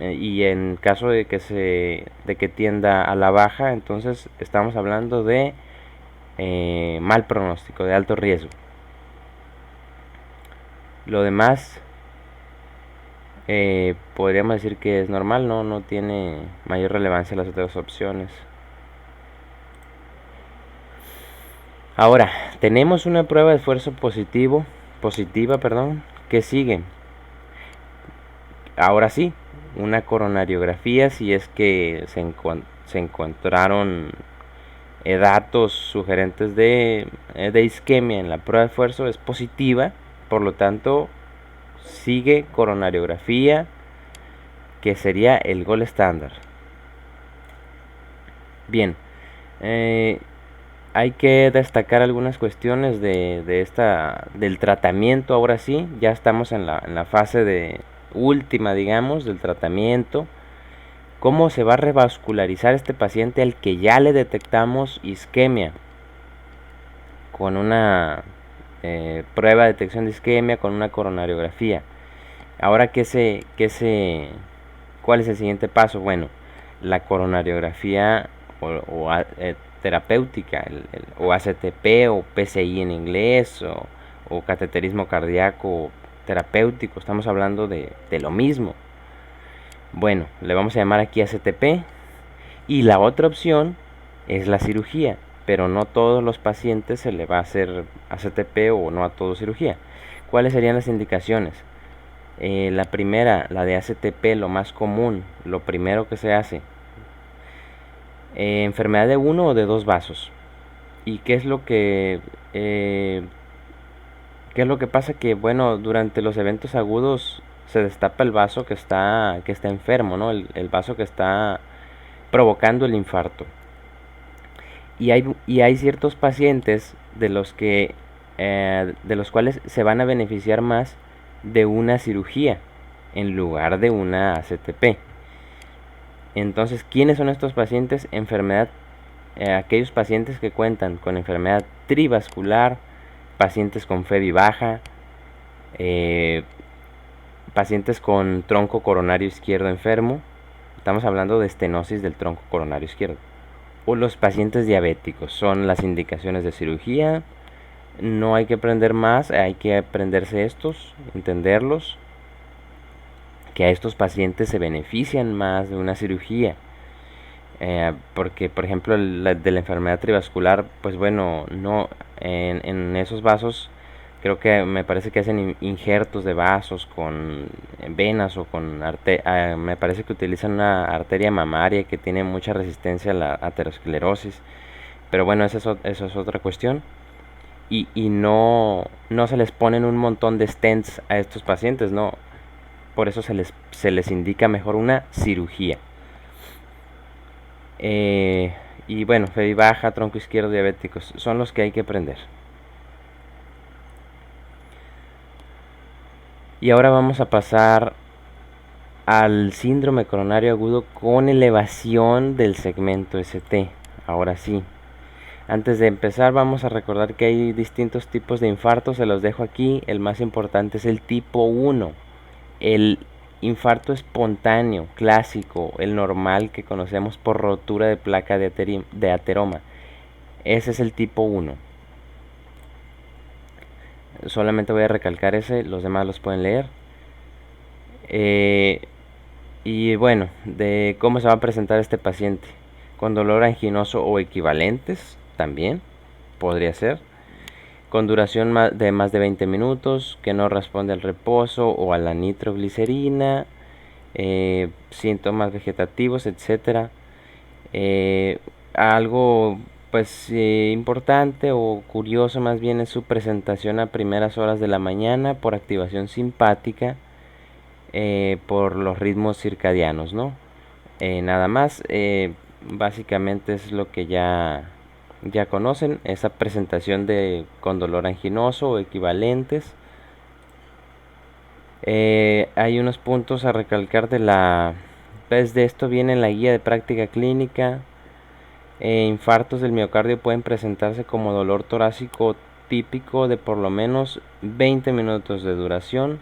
y en caso de que tienda a la baja, entonces estamos hablando de mal pronóstico, de alto riesgo. Lo demás podríamos decir que es normal, no tiene mayor relevancia las otras opciones. Ahora, tenemos una prueba de esfuerzo positiva, que sigue. Ahora sí, una coronariografía, si es que se encontraron datos sugerentes de isquemia en la prueba de esfuerzo, es positiva, por lo tanto sigue coronariografía, que sería el gold estándar. Bien, hay que destacar algunas cuestiones del tratamiento. Ahora sí, ya estamos en la fase de última, digamos, del tratamiento. ¿Cómo se va a revascularizar este paciente al que ya le detectamos isquemia? Con una prueba de detección de isquemia, con una coronariografía. Ahora, ¿cuál es el siguiente paso? Bueno, la coronariografía terapéutica, o ACTP o PCI en inglés, o cateterismo cardíaco terapéutico. Estamos hablando de lo mismo. Bueno, le vamos a llamar aquí ACTP. Y la otra opción es la cirugía, pero no a todos los pacientes se le va a hacer ACTP, o no a todo cirugía. ¿Cuáles serían las indicaciones? La primera, la de ACTP, lo más común, lo primero que se hace. Enfermedad de uno o de dos vasos. ¿Y qué es lo que pasa? Que bueno, durante los eventos agudos se destapa el vaso que está enfermo, ¿no? El vaso que está provocando el infarto. Y hay ciertos pacientes de los cuales se van a beneficiar más de una cirugía en lugar de una ACTP. Entonces, ¿quiénes son estos pacientes? Aquellos pacientes que cuentan con enfermedad trivascular, pacientes con FEBI baja, pacientes con tronco coronario izquierdo enfermo. Estamos hablando de estenosis del tronco coronario izquierdo. O los pacientes diabéticos. Son las indicaciones de cirugía. No hay que aprender más, hay que aprenderse estos, entenderlos. que a estos pacientes se benefician más de una cirugía. Porque, por ejemplo, de la enfermedad trivascular, pues bueno, no, en esos vasos, creo que me parece que hacen injertos de vasos con venas o con me parece que utilizan una arteria mamaria que tiene mucha resistencia a la aterosclerosis. Pero bueno, eso es otra cuestión. Y no se les ponen un montón de stents a estos pacientes, no. Por eso se les indica mejor una cirugía. Y bueno, FEBI baja, tronco izquierdo, diabéticos, son los que hay que aprender. Y ahora vamos a pasar al síndrome coronario agudo con elevación del segmento ST. Ahora sí. Antes de empezar vamos a recordar que hay distintos tipos de infartos, se los dejo aquí. El más importante es el tipo 1. El infarto espontáneo, clásico, el normal que conocemos por rotura de placa de ateroma. Ese es el tipo 1. Solamente voy a recalcar ese, los demás los pueden leer. Y bueno, de cómo se va a presentar este paciente. Con dolor anginoso o equivalentes, también podría ser. Con duración de más de 20 minutos, que no responde al reposo o a la nitroglicerina, síntomas vegetativos, etc. Algo pues importante o curioso más bien es su presentación a primeras horas de la mañana por activación simpática, por los ritmos circadianos, ¿no? Nada más, básicamente es lo que ya conocen, esa presentación con dolor anginoso o equivalentes. Hay unos puntos a recalcar pues de esto viene en la guía de práctica clínica. Infartos del miocardio pueden presentarse como dolor torácico típico de por lo menos 20 minutos de duración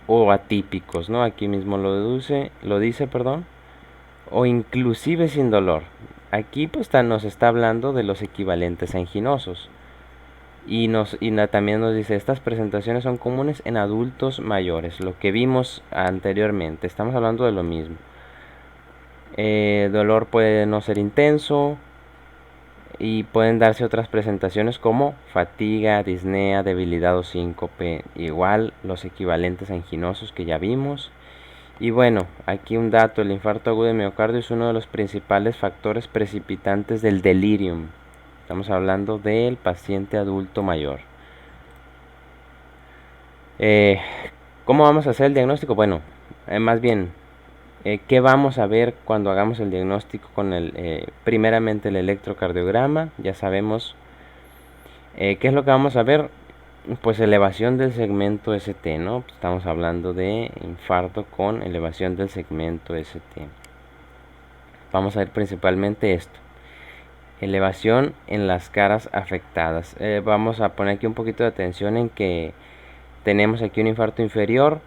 o atípicos, ¿no? Aquí mismo lo dice, perdón, o inclusive sin dolor. Aquí pues nos está hablando de los equivalentes anginosos. Y también nos dice, estas presentaciones son comunes en adultos mayores, lo que vimos anteriormente, estamos hablando de lo mismo. Dolor puede no ser intenso y pueden darse otras presentaciones como fatiga, disnea, debilidad o síncope, igual los equivalentes anginosos que ya vimos. Y bueno, aquí un dato, el infarto agudo de miocardio es uno de los principales factores precipitantes del delirium. Estamos hablando del paciente adulto mayor. ¿Cómo vamos a hacer el diagnóstico? Bueno, más bien, ¿qué vamos a ver cuando hagamos el diagnóstico con primeramente el electrocardiograma? Ya sabemos qué es lo que vamos a ver. Pues elevación del segmento ST, ¿no? Estamos hablando de infarto con elevación del segmento ST. Vamos a ver principalmente esto. Elevación en las caras afectadas. Vamos a poner aquí un poquito de atención en que tenemos aquí un infarto inferior,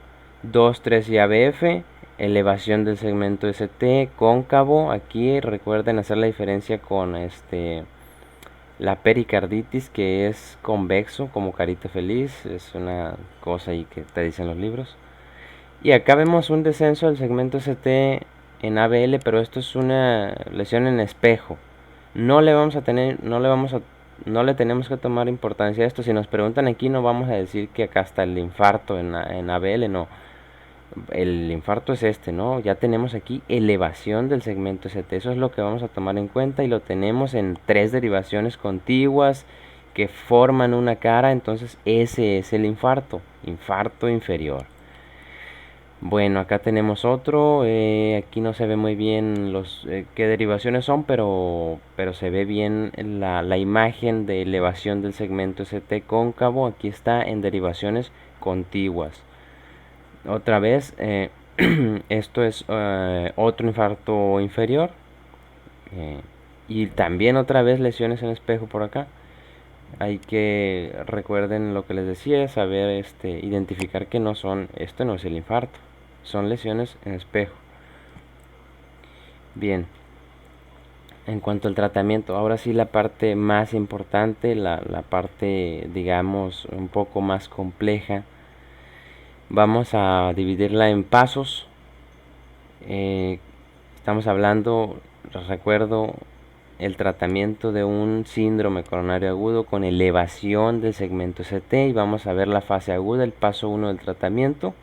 2, 3 y ABF, elevación del segmento ST, cóncavo. Aquí recuerden hacer la diferencia con la pericarditis, que es convexo, como carita feliz, es una cosa ahí que te dicen los libros. Y acá vemos un descenso del segmento ST en ABL, pero esto es una lesión en espejo. No le tenemos que tomar importancia a esto. Si nos preguntan aquí, no vamos a decir que acá está el infarto en ABL, no. El infarto es ¿no? Ya tenemos aquí elevación del segmento ST. Eso es lo que vamos a tomar en cuenta y lo tenemos en 3 derivaciones contiguas que forman una cara. Entonces ese es el infarto inferior. Bueno, acá tenemos otro. Aquí no se ve muy bien qué derivaciones son, pero se ve bien la imagen de elevación del segmento ST cóncavo. Aquí está en derivaciones contiguas. Otra vez, esto es otro infarto inferior. Y también otra vez lesiones en espejo por acá. Hay que recuerden lo que les decía, saber identificar que esto no es el infarto, son lesiones en espejo. Bien, en cuanto al tratamiento, ahora sí la parte más importante, la parte digamos un poco más compleja. Vamos a dividirla en pasos. Estamos hablando, recuerdo, el tratamiento de un síndrome coronario agudo con elevación del segmento ST, y vamos a ver la fase aguda, el paso 1 del tratamiento,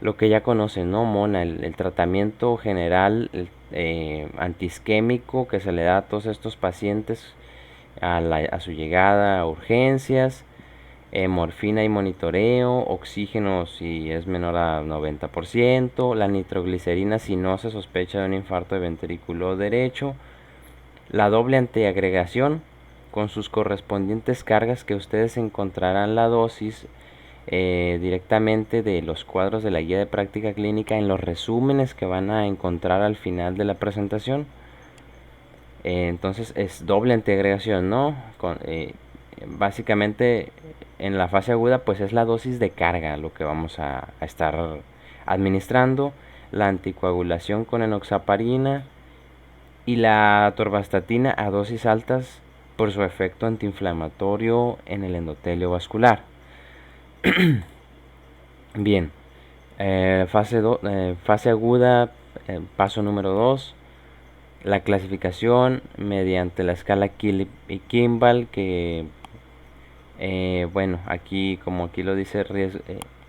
lo que ya conocen, ¿no? Mona, el tratamiento general antiisquémico que se le da a todos estos pacientes a su llegada a urgencias, morfina y monitoreo, oxígeno si es menor a 90%, la nitroglicerina si no se sospecha de un infarto de ventrículo derecho, la doble antiagregación con sus correspondientes cargas que ustedes encontrarán la dosis directamente de los cuadros de la guía de práctica clínica en los resúmenes que van a encontrar al final de la presentación. Entonces es doble antiagregación, ¿no? Básicamente en la fase aguda pues es la dosis de carga lo que vamos a estar administrando, la anticoagulación con enoxaparina y la atorvastatina a dosis altas por su efecto antiinflamatorio en el endotelio vascular. Bien, fase aguda, paso número 2, la clasificación mediante la escala Kill y Kimball, que bueno, aquí como aquí lo dice,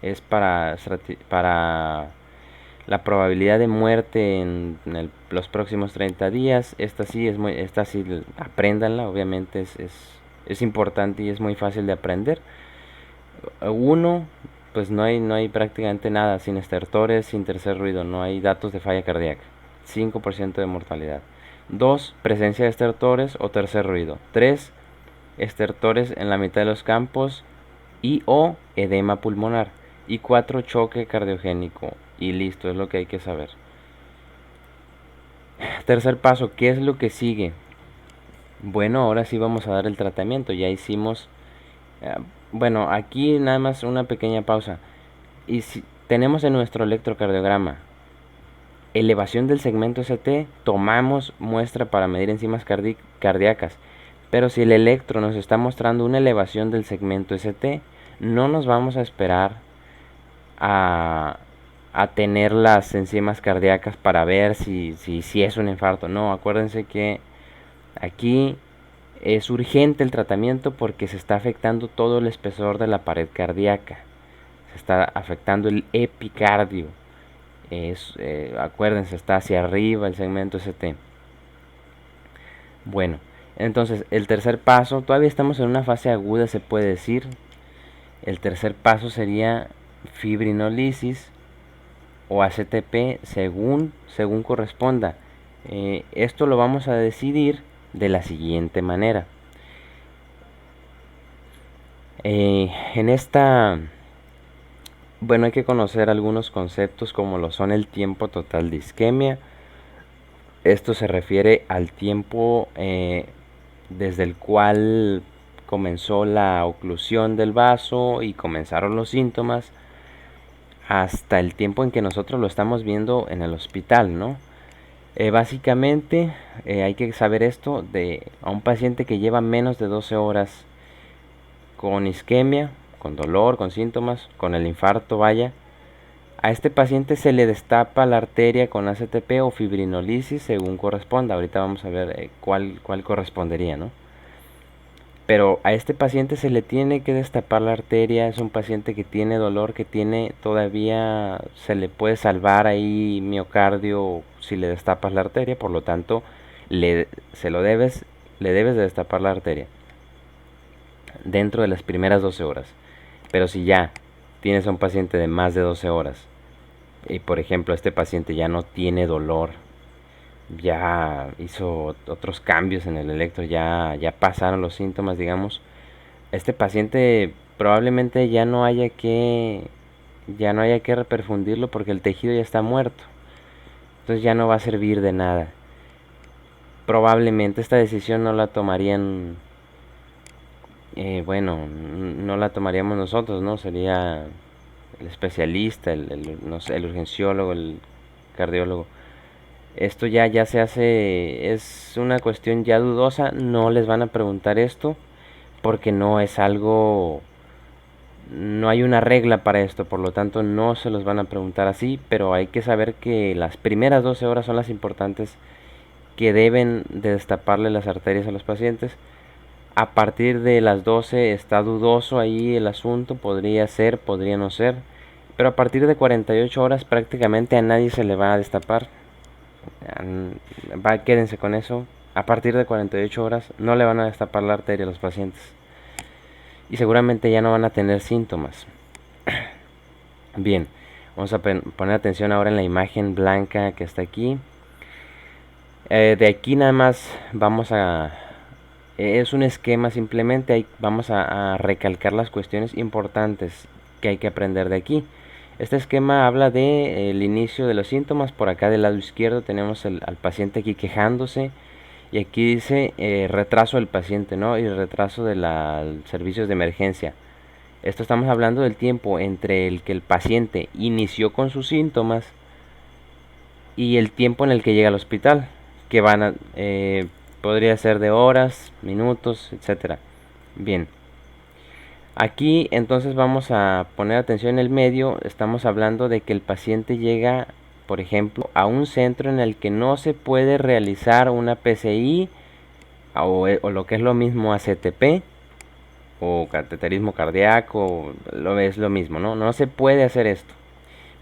es para la probabilidad de muerte en los próximos 30 días. Esta sí apréndanla, obviamente es importante y es muy fácil de aprender. 1, pues no hay prácticamente nada, sin estertores, sin tercer ruido, no hay datos de falla cardíaca, 5% de mortalidad. 2, presencia de estertores o tercer ruido. 3, estertores en la mitad de los campos y o edema pulmonar. Y 4, choque cardiogénico. Y listo, es lo que hay que saber. Tercer paso, ¿qué es lo que sigue? Bueno, ahora sí vamos a dar el tratamiento. Ya hicimos... bueno, aquí nada más una pequeña pausa. Y si tenemos en nuestro electrocardiograma elevación del segmento ST, tomamos muestra para medir enzimas cardíacas. Pero si el electro nos está mostrando una elevación del segmento ST, no nos vamos a esperar a tener las enzimas cardíacas para ver si es un infarto. No, acuérdense que aquí es urgente el tratamiento porque se está afectando todo el espesor de la pared cardíaca. Se está afectando el epicardio. Acuérdense, está hacia arriba el segmento ST. Bueno, entonces el tercer paso, todavía estamos en una fase aguda, se puede decir. El tercer paso sería fibrinolisis o ACTP según corresponda. Esto lo vamos a decidir de la siguiente manera. En esta, bueno, hay que conocer algunos conceptos como lo son el tiempo total de isquemia. Esto se refiere al tiempo desde el cual comenzó la oclusión del vaso y comenzaron los síntomas hasta el tiempo en que nosotros lo estamos viendo en el hospital, ¿no? Básicamente hay que saber esto a un paciente que lleva menos de 12 horas con isquemia, con dolor, con síntomas, con el infarto, vaya. A este paciente se le destapa la arteria con ACTP o fibrinolisis según corresponda. Ahorita vamos a ver cuál correspondería, ¿no? Pero a este paciente se le tiene que destapar la arteria. Es un paciente que tiene dolor, que tiene todavía, se le puede salvar ahí miocardio si le destapas la arteria. Por lo tanto, le debes de destapar la arteria dentro de las primeras 12 horas. Pero si ya tienes a un paciente de más de 12 horas y por ejemplo este paciente ya no tiene dolor, ya hizo otros cambios en el electro, ya pasaron los síntomas, digamos, este paciente probablemente ya no haya que reperfundirlo porque el tejido ya está muerto. Entonces ya no va a servir de nada. Probablemente esta decisión no la tomarían, bueno, no la tomaríamos nosotros, ¿no? Sería el especialista, no sé, el urgenciólogo, el cardiólogo. Esto ya se hace, es una cuestión ya dudosa, no les van a preguntar esto porque no es algo no hay una regla para esto, por lo tanto no se los van a preguntar así, pero hay que saber que las primeras 12 horas son las importantes, que deben de destaparle las arterias a los pacientes. A partir de las 12 está dudoso ahí el asunto, podría ser, podría no ser, pero a partir de 48 horas prácticamente a nadie se le va a destapar. Quédense con eso. A partir de 48 horas no le van a destapar la arteria a los pacientes. Y seguramente ya no van a tener síntomas. Bien, vamos a poner atención ahora en la imagen blanca que está aquí. De aquí nada más vamos a... es un esquema simplemente, vamos a recalcar las cuestiones importantes que hay que aprender de aquí. Este esquema habla de el inicio de los síntomas. Por acá del lado izquierdo tenemos al paciente aquí quejándose. Y aquí dice retraso del paciente, ¿no? Y retraso de los servicios de emergencia. Esto estamos hablando del tiempo entre el que el paciente inició con sus síntomas y el tiempo en el que llega al hospital. Que podría ser de horas, minutos, etcétera. Bien. Aquí entonces vamos a poner atención en el medio. Estamos hablando de que el paciente llega, por ejemplo, a un centro en el que no se puede realizar una PCI o lo que es lo mismo ACTP o cateterismo cardíaco, es lo mismo, ¿no? No se puede hacer esto.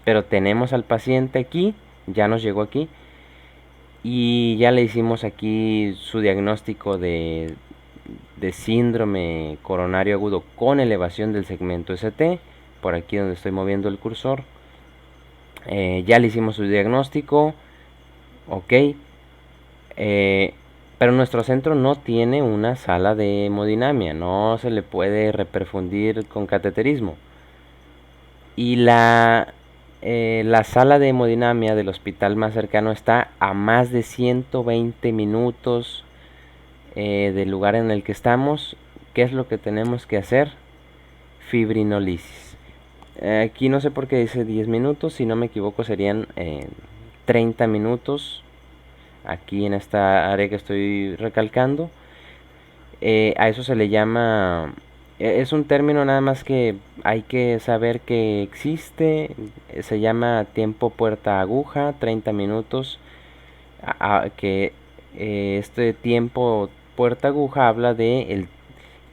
Pero tenemos al paciente aquí, ya nos llegó aquí y ya le hicimos aquí su diagnóstico de síndrome coronario agudo con elevación del segmento ST, por aquí donde estoy moviendo el cursor. Ya le hicimos su diagnóstico, ok, pero nuestro centro no tiene una sala de hemodinamia, no se le puede reperfundir con cateterismo. Y la sala de hemodinamia del hospital más cercano está a más de 120 minutos del lugar en el que estamos. ¿Qué es lo que tenemos que hacer? Fibrinolisis. Aquí no sé por qué dice 10 minutos, si no me equivoco serían 30 minutos. Aquí en esta área que estoy recalcando. A eso se le llama... es un término nada más que hay que saber que existe. Se llama tiempo puerta aguja, 30 minutos. Que este tiempo puerta aguja habla de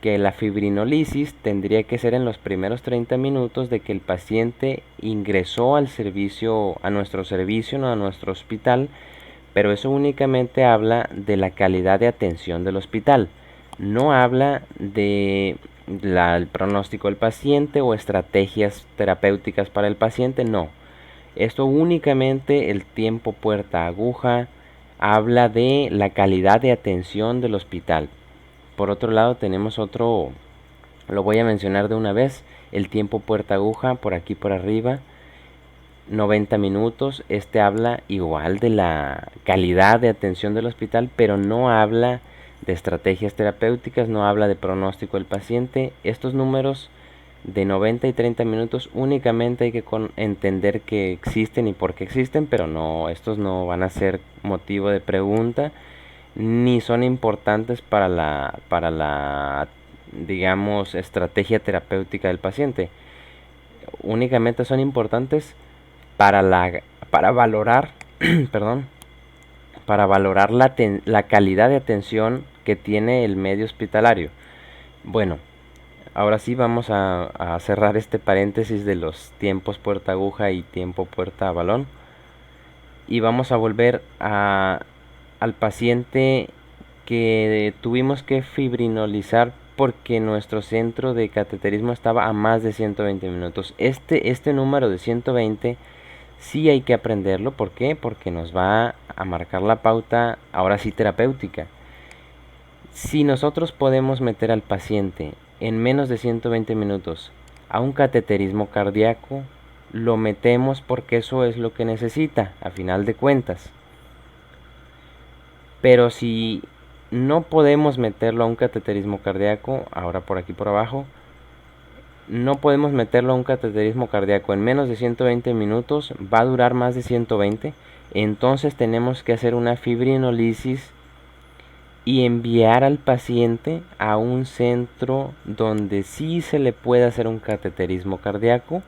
que la fibrinolisis tendría que ser en los primeros 30 minutos de que el paciente ingresó al servicio, a nuestro servicio, no a nuestro hospital, pero eso únicamente habla de la calidad de atención del hospital, no habla de el pronóstico del paciente o estrategias terapéuticas para el paciente, no. Esto únicamente el tiempo puerta aguja habla de la calidad de atención del hospital. Por otro lado tenemos otro, lo voy a mencionar de una vez, el tiempo puerta aguja por aquí por arriba, 90 minutos. Este habla igual de la calidad de atención del hospital, pero no habla de estrategias terapéuticas, no habla de pronóstico del paciente. Estos números de 90 y 30 minutos únicamente hay que entender que existen y por qué existen, pero no, estos no van a ser motivo de pregunta ni son importantes para la digamos estrategia terapéutica del paciente. Únicamente son importantes para valorar perdón, para valorar la calidad de atención que tiene el medio hospitalario. Bueno, ahora sí vamos a cerrar este paréntesis de los tiempos puerta aguja y tiempo puerta balón y vamos a volver al paciente que tuvimos que fibrinolizar porque nuestro centro de cateterismo estaba a más de 120 minutos. Este número de 120 sí hay que aprenderlo. ¿Por qué? Porque nos va a marcar la pauta ahora sí terapéutica. Si nosotros podemos meter al paciente en menos de 120 minutos a un cateterismo cardíaco, lo metemos porque eso es lo que necesita a final de cuentas. Pero si no podemos meterlo a un cateterismo cardíaco, ahora por aquí por abajo, no podemos meterlo a un cateterismo cardíaco en menos de 120 minutos, va a durar más de 120, entonces tenemos que hacer una fibrinolisis y enviar al paciente a un centro donde sí se le puede hacer un cateterismo cardíaco,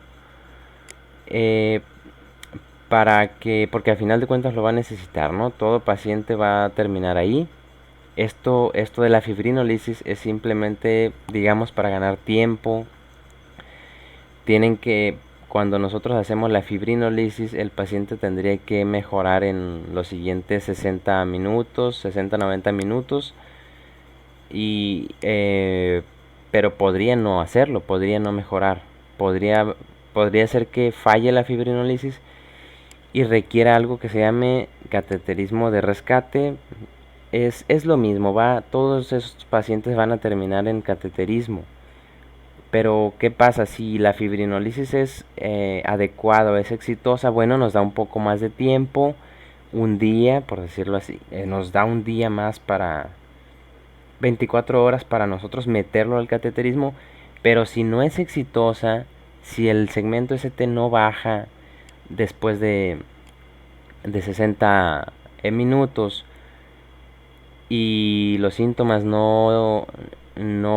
eh, porque al final de cuentas lo va a necesitar, ¿no? Todo paciente va a terminar ahí. Esto de la fibrinolisis es simplemente, digamos, para ganar tiempo. Cuando nosotros hacemos la fibrinolisis, el paciente tendría que mejorar en los siguientes 60 minutos, 60-90 minutos, y, pero podría no hacerlo, podría no mejorar. Podría, podría ser que falle la fibrinolisis y requiera algo que se llame cateterismo de rescate. Es lo mismo, todos esos pacientes van a terminar en cateterismo. Pero ¿qué pasa? Si la fibrinolisis es adecuada o es exitosa, bueno, nos da un poco más de tiempo, un día, por decirlo así, nos da un día más, para 24 horas para nosotros meterlo al cateterismo. Pero si no es exitosa, si el segmento ST no baja después de 60 minutos y los síntomas no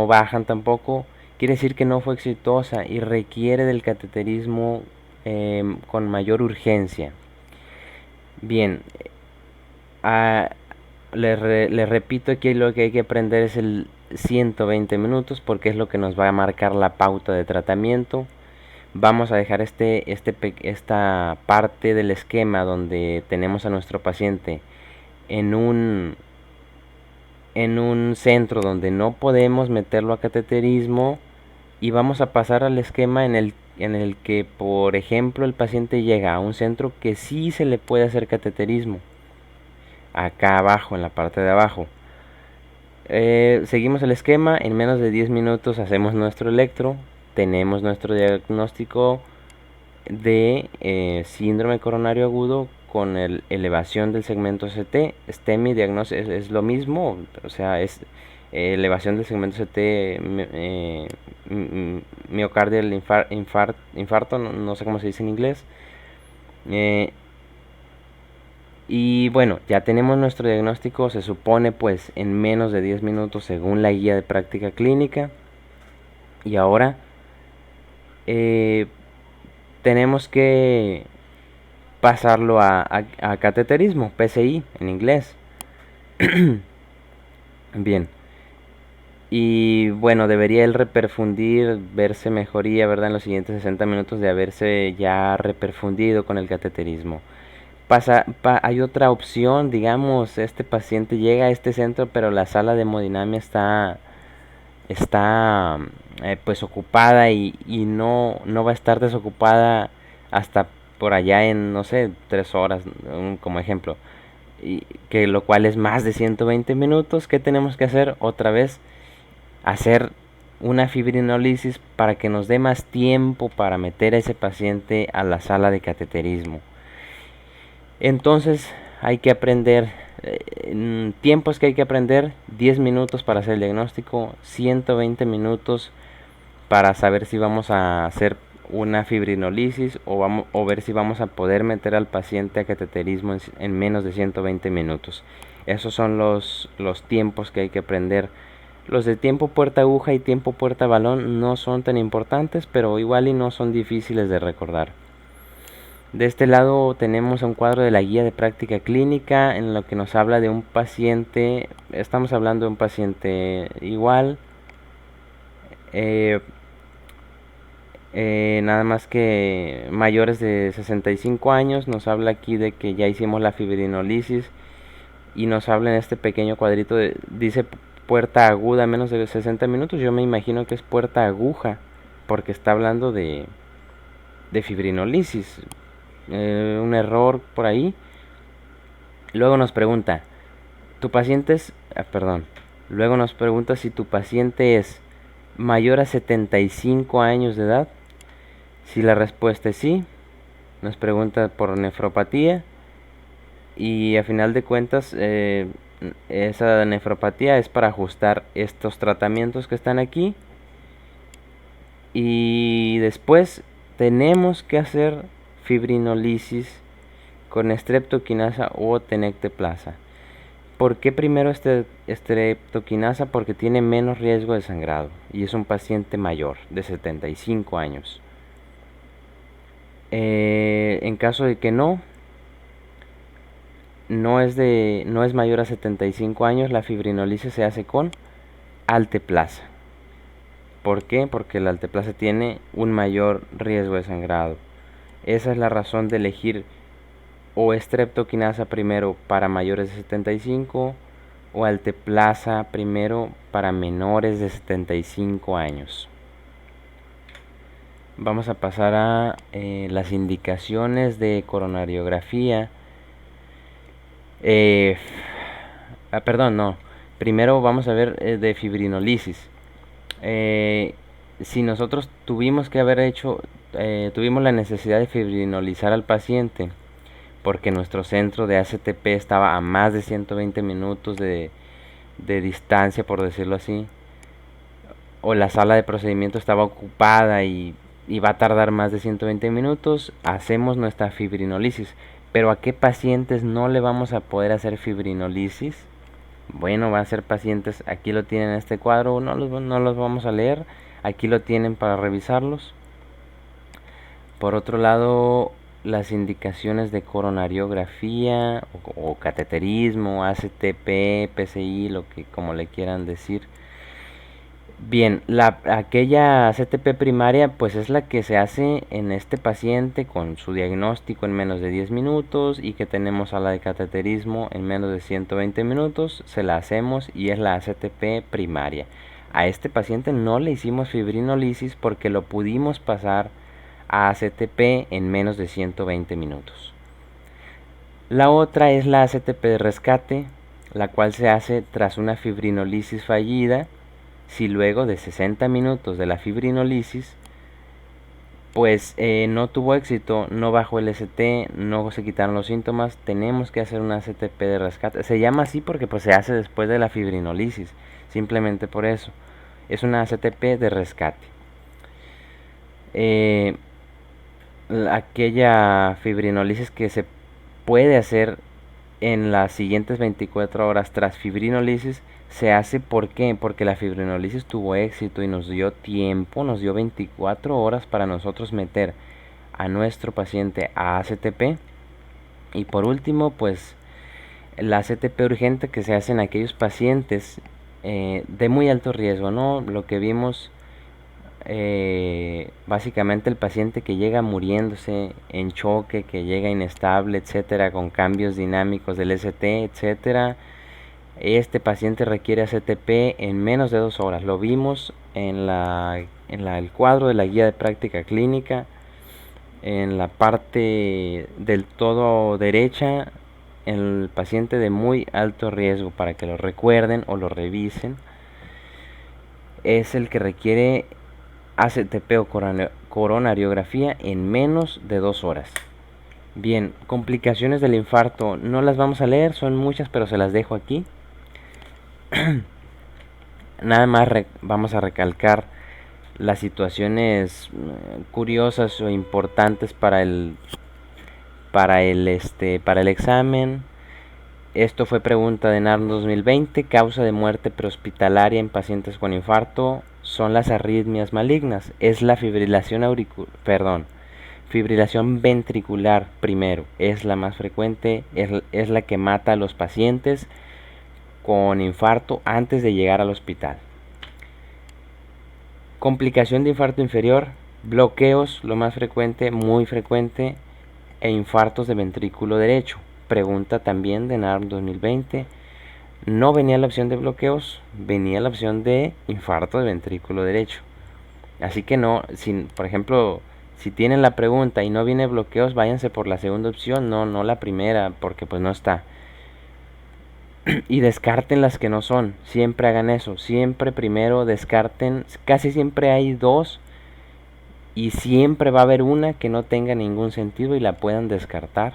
bajan tampoco, quiere decir que no fue exitosa y requiere del cateterismo con mayor urgencia. Bien, ah, le repito, aquí lo que hay que aprender es el 120 minutos, porque es lo que nos va a marcar la pauta de tratamiento. Vamos a dejar esta parte del esquema donde tenemos a nuestro paciente en un centro donde no podemos meterlo a cateterismo, y vamos a pasar al esquema en el que, por ejemplo, el paciente llega a un centro que sí se le puede hacer cateterismo, acá abajo, en la parte de abajo. Seguimos el esquema, en menos de 10 minutos hacemos nuestro electro, tenemos nuestro diagnóstico de síndrome coronario agudo con elevación del segmento ST. STEMI diagnóstico es lo mismo, o sea, es elevación del segmento ST, miocardial infarto, no sé cómo se dice en inglés. Y bueno, ya tenemos nuestro diagnóstico, se supone, pues en menos de 10 minutos según la guía de práctica clínica. Y ahora eh, tenemos que pasarlo a cateterismo, PCI en inglés. Bien. Y bueno, debería él reperfundir, verse mejoría, ¿verdad? En los siguientes 60 minutos de haberse ya reperfundido con el cateterismo. Hay otra opción, digamos, este paciente llega a este centro, pero la sala de hemodinamia está pues ocupada, y no va a estar desocupada hasta por allá en, no sé, 3 horas, como ejemplo. Que lo cual es más de 120 minutos. ¿Qué tenemos que hacer? Otra vez, hacer una fibrinolisis para que nos dé más tiempo para meter a ese paciente a la sala de cateterismo. Entonces hay que aprender tiempos que hay que aprender: 10 minutos para hacer el diagnóstico, 120 minutos para saber si vamos a hacer una fibrinolisis o ver si vamos a poder meter al paciente a cateterismo en menos de 120 minutos. Esos son los tiempos que hay que aprender. Los de tiempo puerta aguja y tiempo puerta balón no son tan importantes, pero igual y no son difíciles de recordar. De este lado tenemos un cuadro de la guía de práctica clínica en lo que nos habla de un paciente. Estamos hablando de un paciente igual, nada más que mayores de 65 años. Nos habla aquí de que ya hicimos la fibrinolisis y nos habla en este pequeño cuadrito, dice puerta aguda menos de 60 minutos. Yo me imagino que es puerta aguja porque está hablando de fibrinolisis. Un error por ahí. Luego nos pregunta, luego nos pregunta si tu paciente es mayor a 75 años de edad. Si la respuesta es sí, nos pregunta por nefropatía, y a final de cuentas esa nefropatía es para ajustar estos tratamientos que están aquí, y después tenemos que hacer fibrinolisis con streptokinasa o tenecteplasa. ¿Por qué primero streptokinasa? Porque tiene menos riesgo de sangrado y es un paciente mayor, de 75 años. En caso de que no es mayor a 75 años, la fibrinolisis se hace con alteplasa. ¿Por qué? Porque la alteplasa tiene un mayor riesgo de sangrado. Esa es la razón de elegir o streptokinasa primero para mayores de 75 o alteplasa primero para menores de 75 años. Vamos a pasar a las indicaciones de coronariografía. Perdón, no. Primero vamos a ver de fibrinolisis. Si nosotros tuvimos la necesidad de fibrinolizar al paciente porque nuestro centro de ACTP estaba a más de 120 minutos de distancia, por decirlo así, o la sala de procedimiento estaba ocupada y va a tardar más de 120 minutos, hacemos nuestra fibrinolisis. Pero ¿a qué pacientes no le vamos a poder hacer fibrinolisis? Bueno, van a ser pacientes, aquí lo tienen en este cuadro, no los vamos a leer, aquí lo tienen para revisarlos. Por otro lado, las indicaciones de coronariografía o cateterismo, ACTP, PCI, como le quieran decir. Bien, aquella CTP primaria pues es la que se hace en este paciente con su diagnóstico en menos de 10 minutos y que tenemos a la de cateterismo en menos de 120 minutos, se la hacemos y es la CTP primaria. A este paciente no le hicimos fibrinolisis porque lo pudimos pasar a ACTP en menos de 120 minutos. La otra es la ACTP de rescate, la cual se hace tras una fibrinolisis fallida. Si luego de 60 minutos de la fibrinolisis pues no tuvo éxito, no bajó el ST, no se quitaron los síntomas, tenemos que hacer una ACTP de rescate. Se llama así porque pues se hace después de la fibrinolisis, simplemente por eso. Es una ACTP de rescate. Aquella fibrinolisis que se puede hacer en las siguientes 24 horas tras fibrinolisis se hace, ¿por qué? Porque la fibrinolisis tuvo éxito y nos dio tiempo, nos dio 24 horas para nosotros meter a nuestro paciente a ACTP. Y por último, pues la ACTP urgente que se hace en aquellos pacientes de muy alto riesgo, ¿no? Lo que vimos, básicamente el paciente que llega muriéndose en choque, que llega inestable, etcétera, con cambios dinámicos del ST, etcétera. Este paciente requiere ACTP en menos de 2 horas. Lo vimos en el cuadro de la guía de práctica clínica, en la parte del todo derecha, el paciente de muy alto riesgo, para que lo recuerden o lo revisen, es el que requiere ACTP o coronariografía en menos de 2 horas. Bien, complicaciones del infarto no las vamos a leer, son muchas, pero se las dejo aquí. Nada más vamos a recalcar las situaciones curiosas o importantes para el examen. Esto fue pregunta de NARM 2020. Causa de muerte prehospitalaria en pacientes con infarto son las arritmias malignas. Es la fibrilación ventricular primero. Es la más frecuente, es la que mata a los pacientes con infarto antes de llegar al hospital. Complicación de infarto inferior, bloqueos, lo más frecuente, muy frecuente, e infartos de ventrículo derecho. Pregunta también de NARM 2020. No venía la opción de bloqueos, venía la opción de infarto de ventrículo derecho. Así que no, por ejemplo, si tienen la pregunta y no viene bloqueos, váyanse por la segunda opción, no la primera, porque pues no está. Y descarten las que no son, siempre hagan eso, siempre primero descarten, casi siempre hay dos y siempre va a haber una que no tenga ningún sentido y la puedan descartar.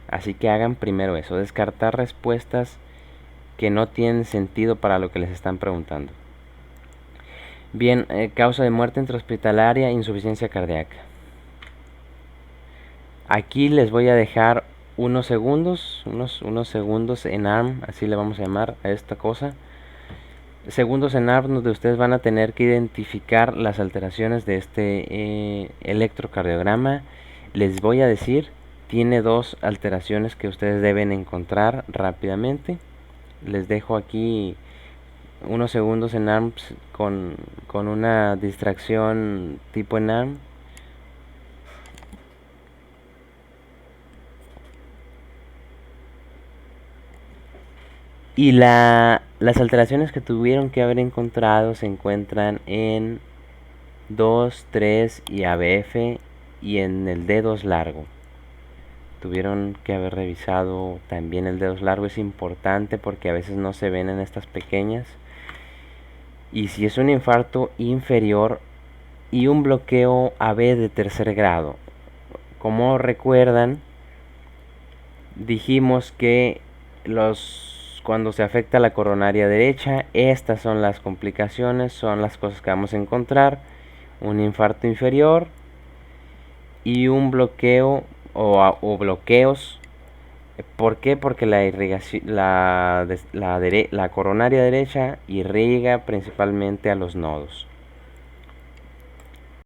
Así que hagan primero eso, descartar respuestas que no tienen sentido para lo que les están preguntando. Bien, causa de muerte intrahospitalaria, insuficiencia cardíaca. Aquí les voy a dejar unos segundos en ARM, así le vamos a llamar a esta cosa. Segundos en ARM donde ustedes van a tener que identificar las alteraciones de este electrocardiograma. Les voy a decir, tiene dos alteraciones que ustedes deben encontrar rápidamente. Les dejo aquí unos segundos en ARM con una distracción tipo en ARM. Y las alteraciones que tuvieron que haber encontrado se encuentran en 2, 3 y ABF y en el D2 largo. Tuvieron que haber revisado también el D2 largo, es importante porque a veces no se ven en estas pequeñas. Y si es un infarto inferior y un bloqueo AB de tercer grado. Como recuerdan, dijimos que cuando se afecta la coronaria derecha, estas son las complicaciones, son las cosas que vamos a encontrar: un infarto inferior y un bloqueo o bloqueos. ¿Por qué? Porque la irrigación, la coronaria derecha irriga principalmente a los nodos.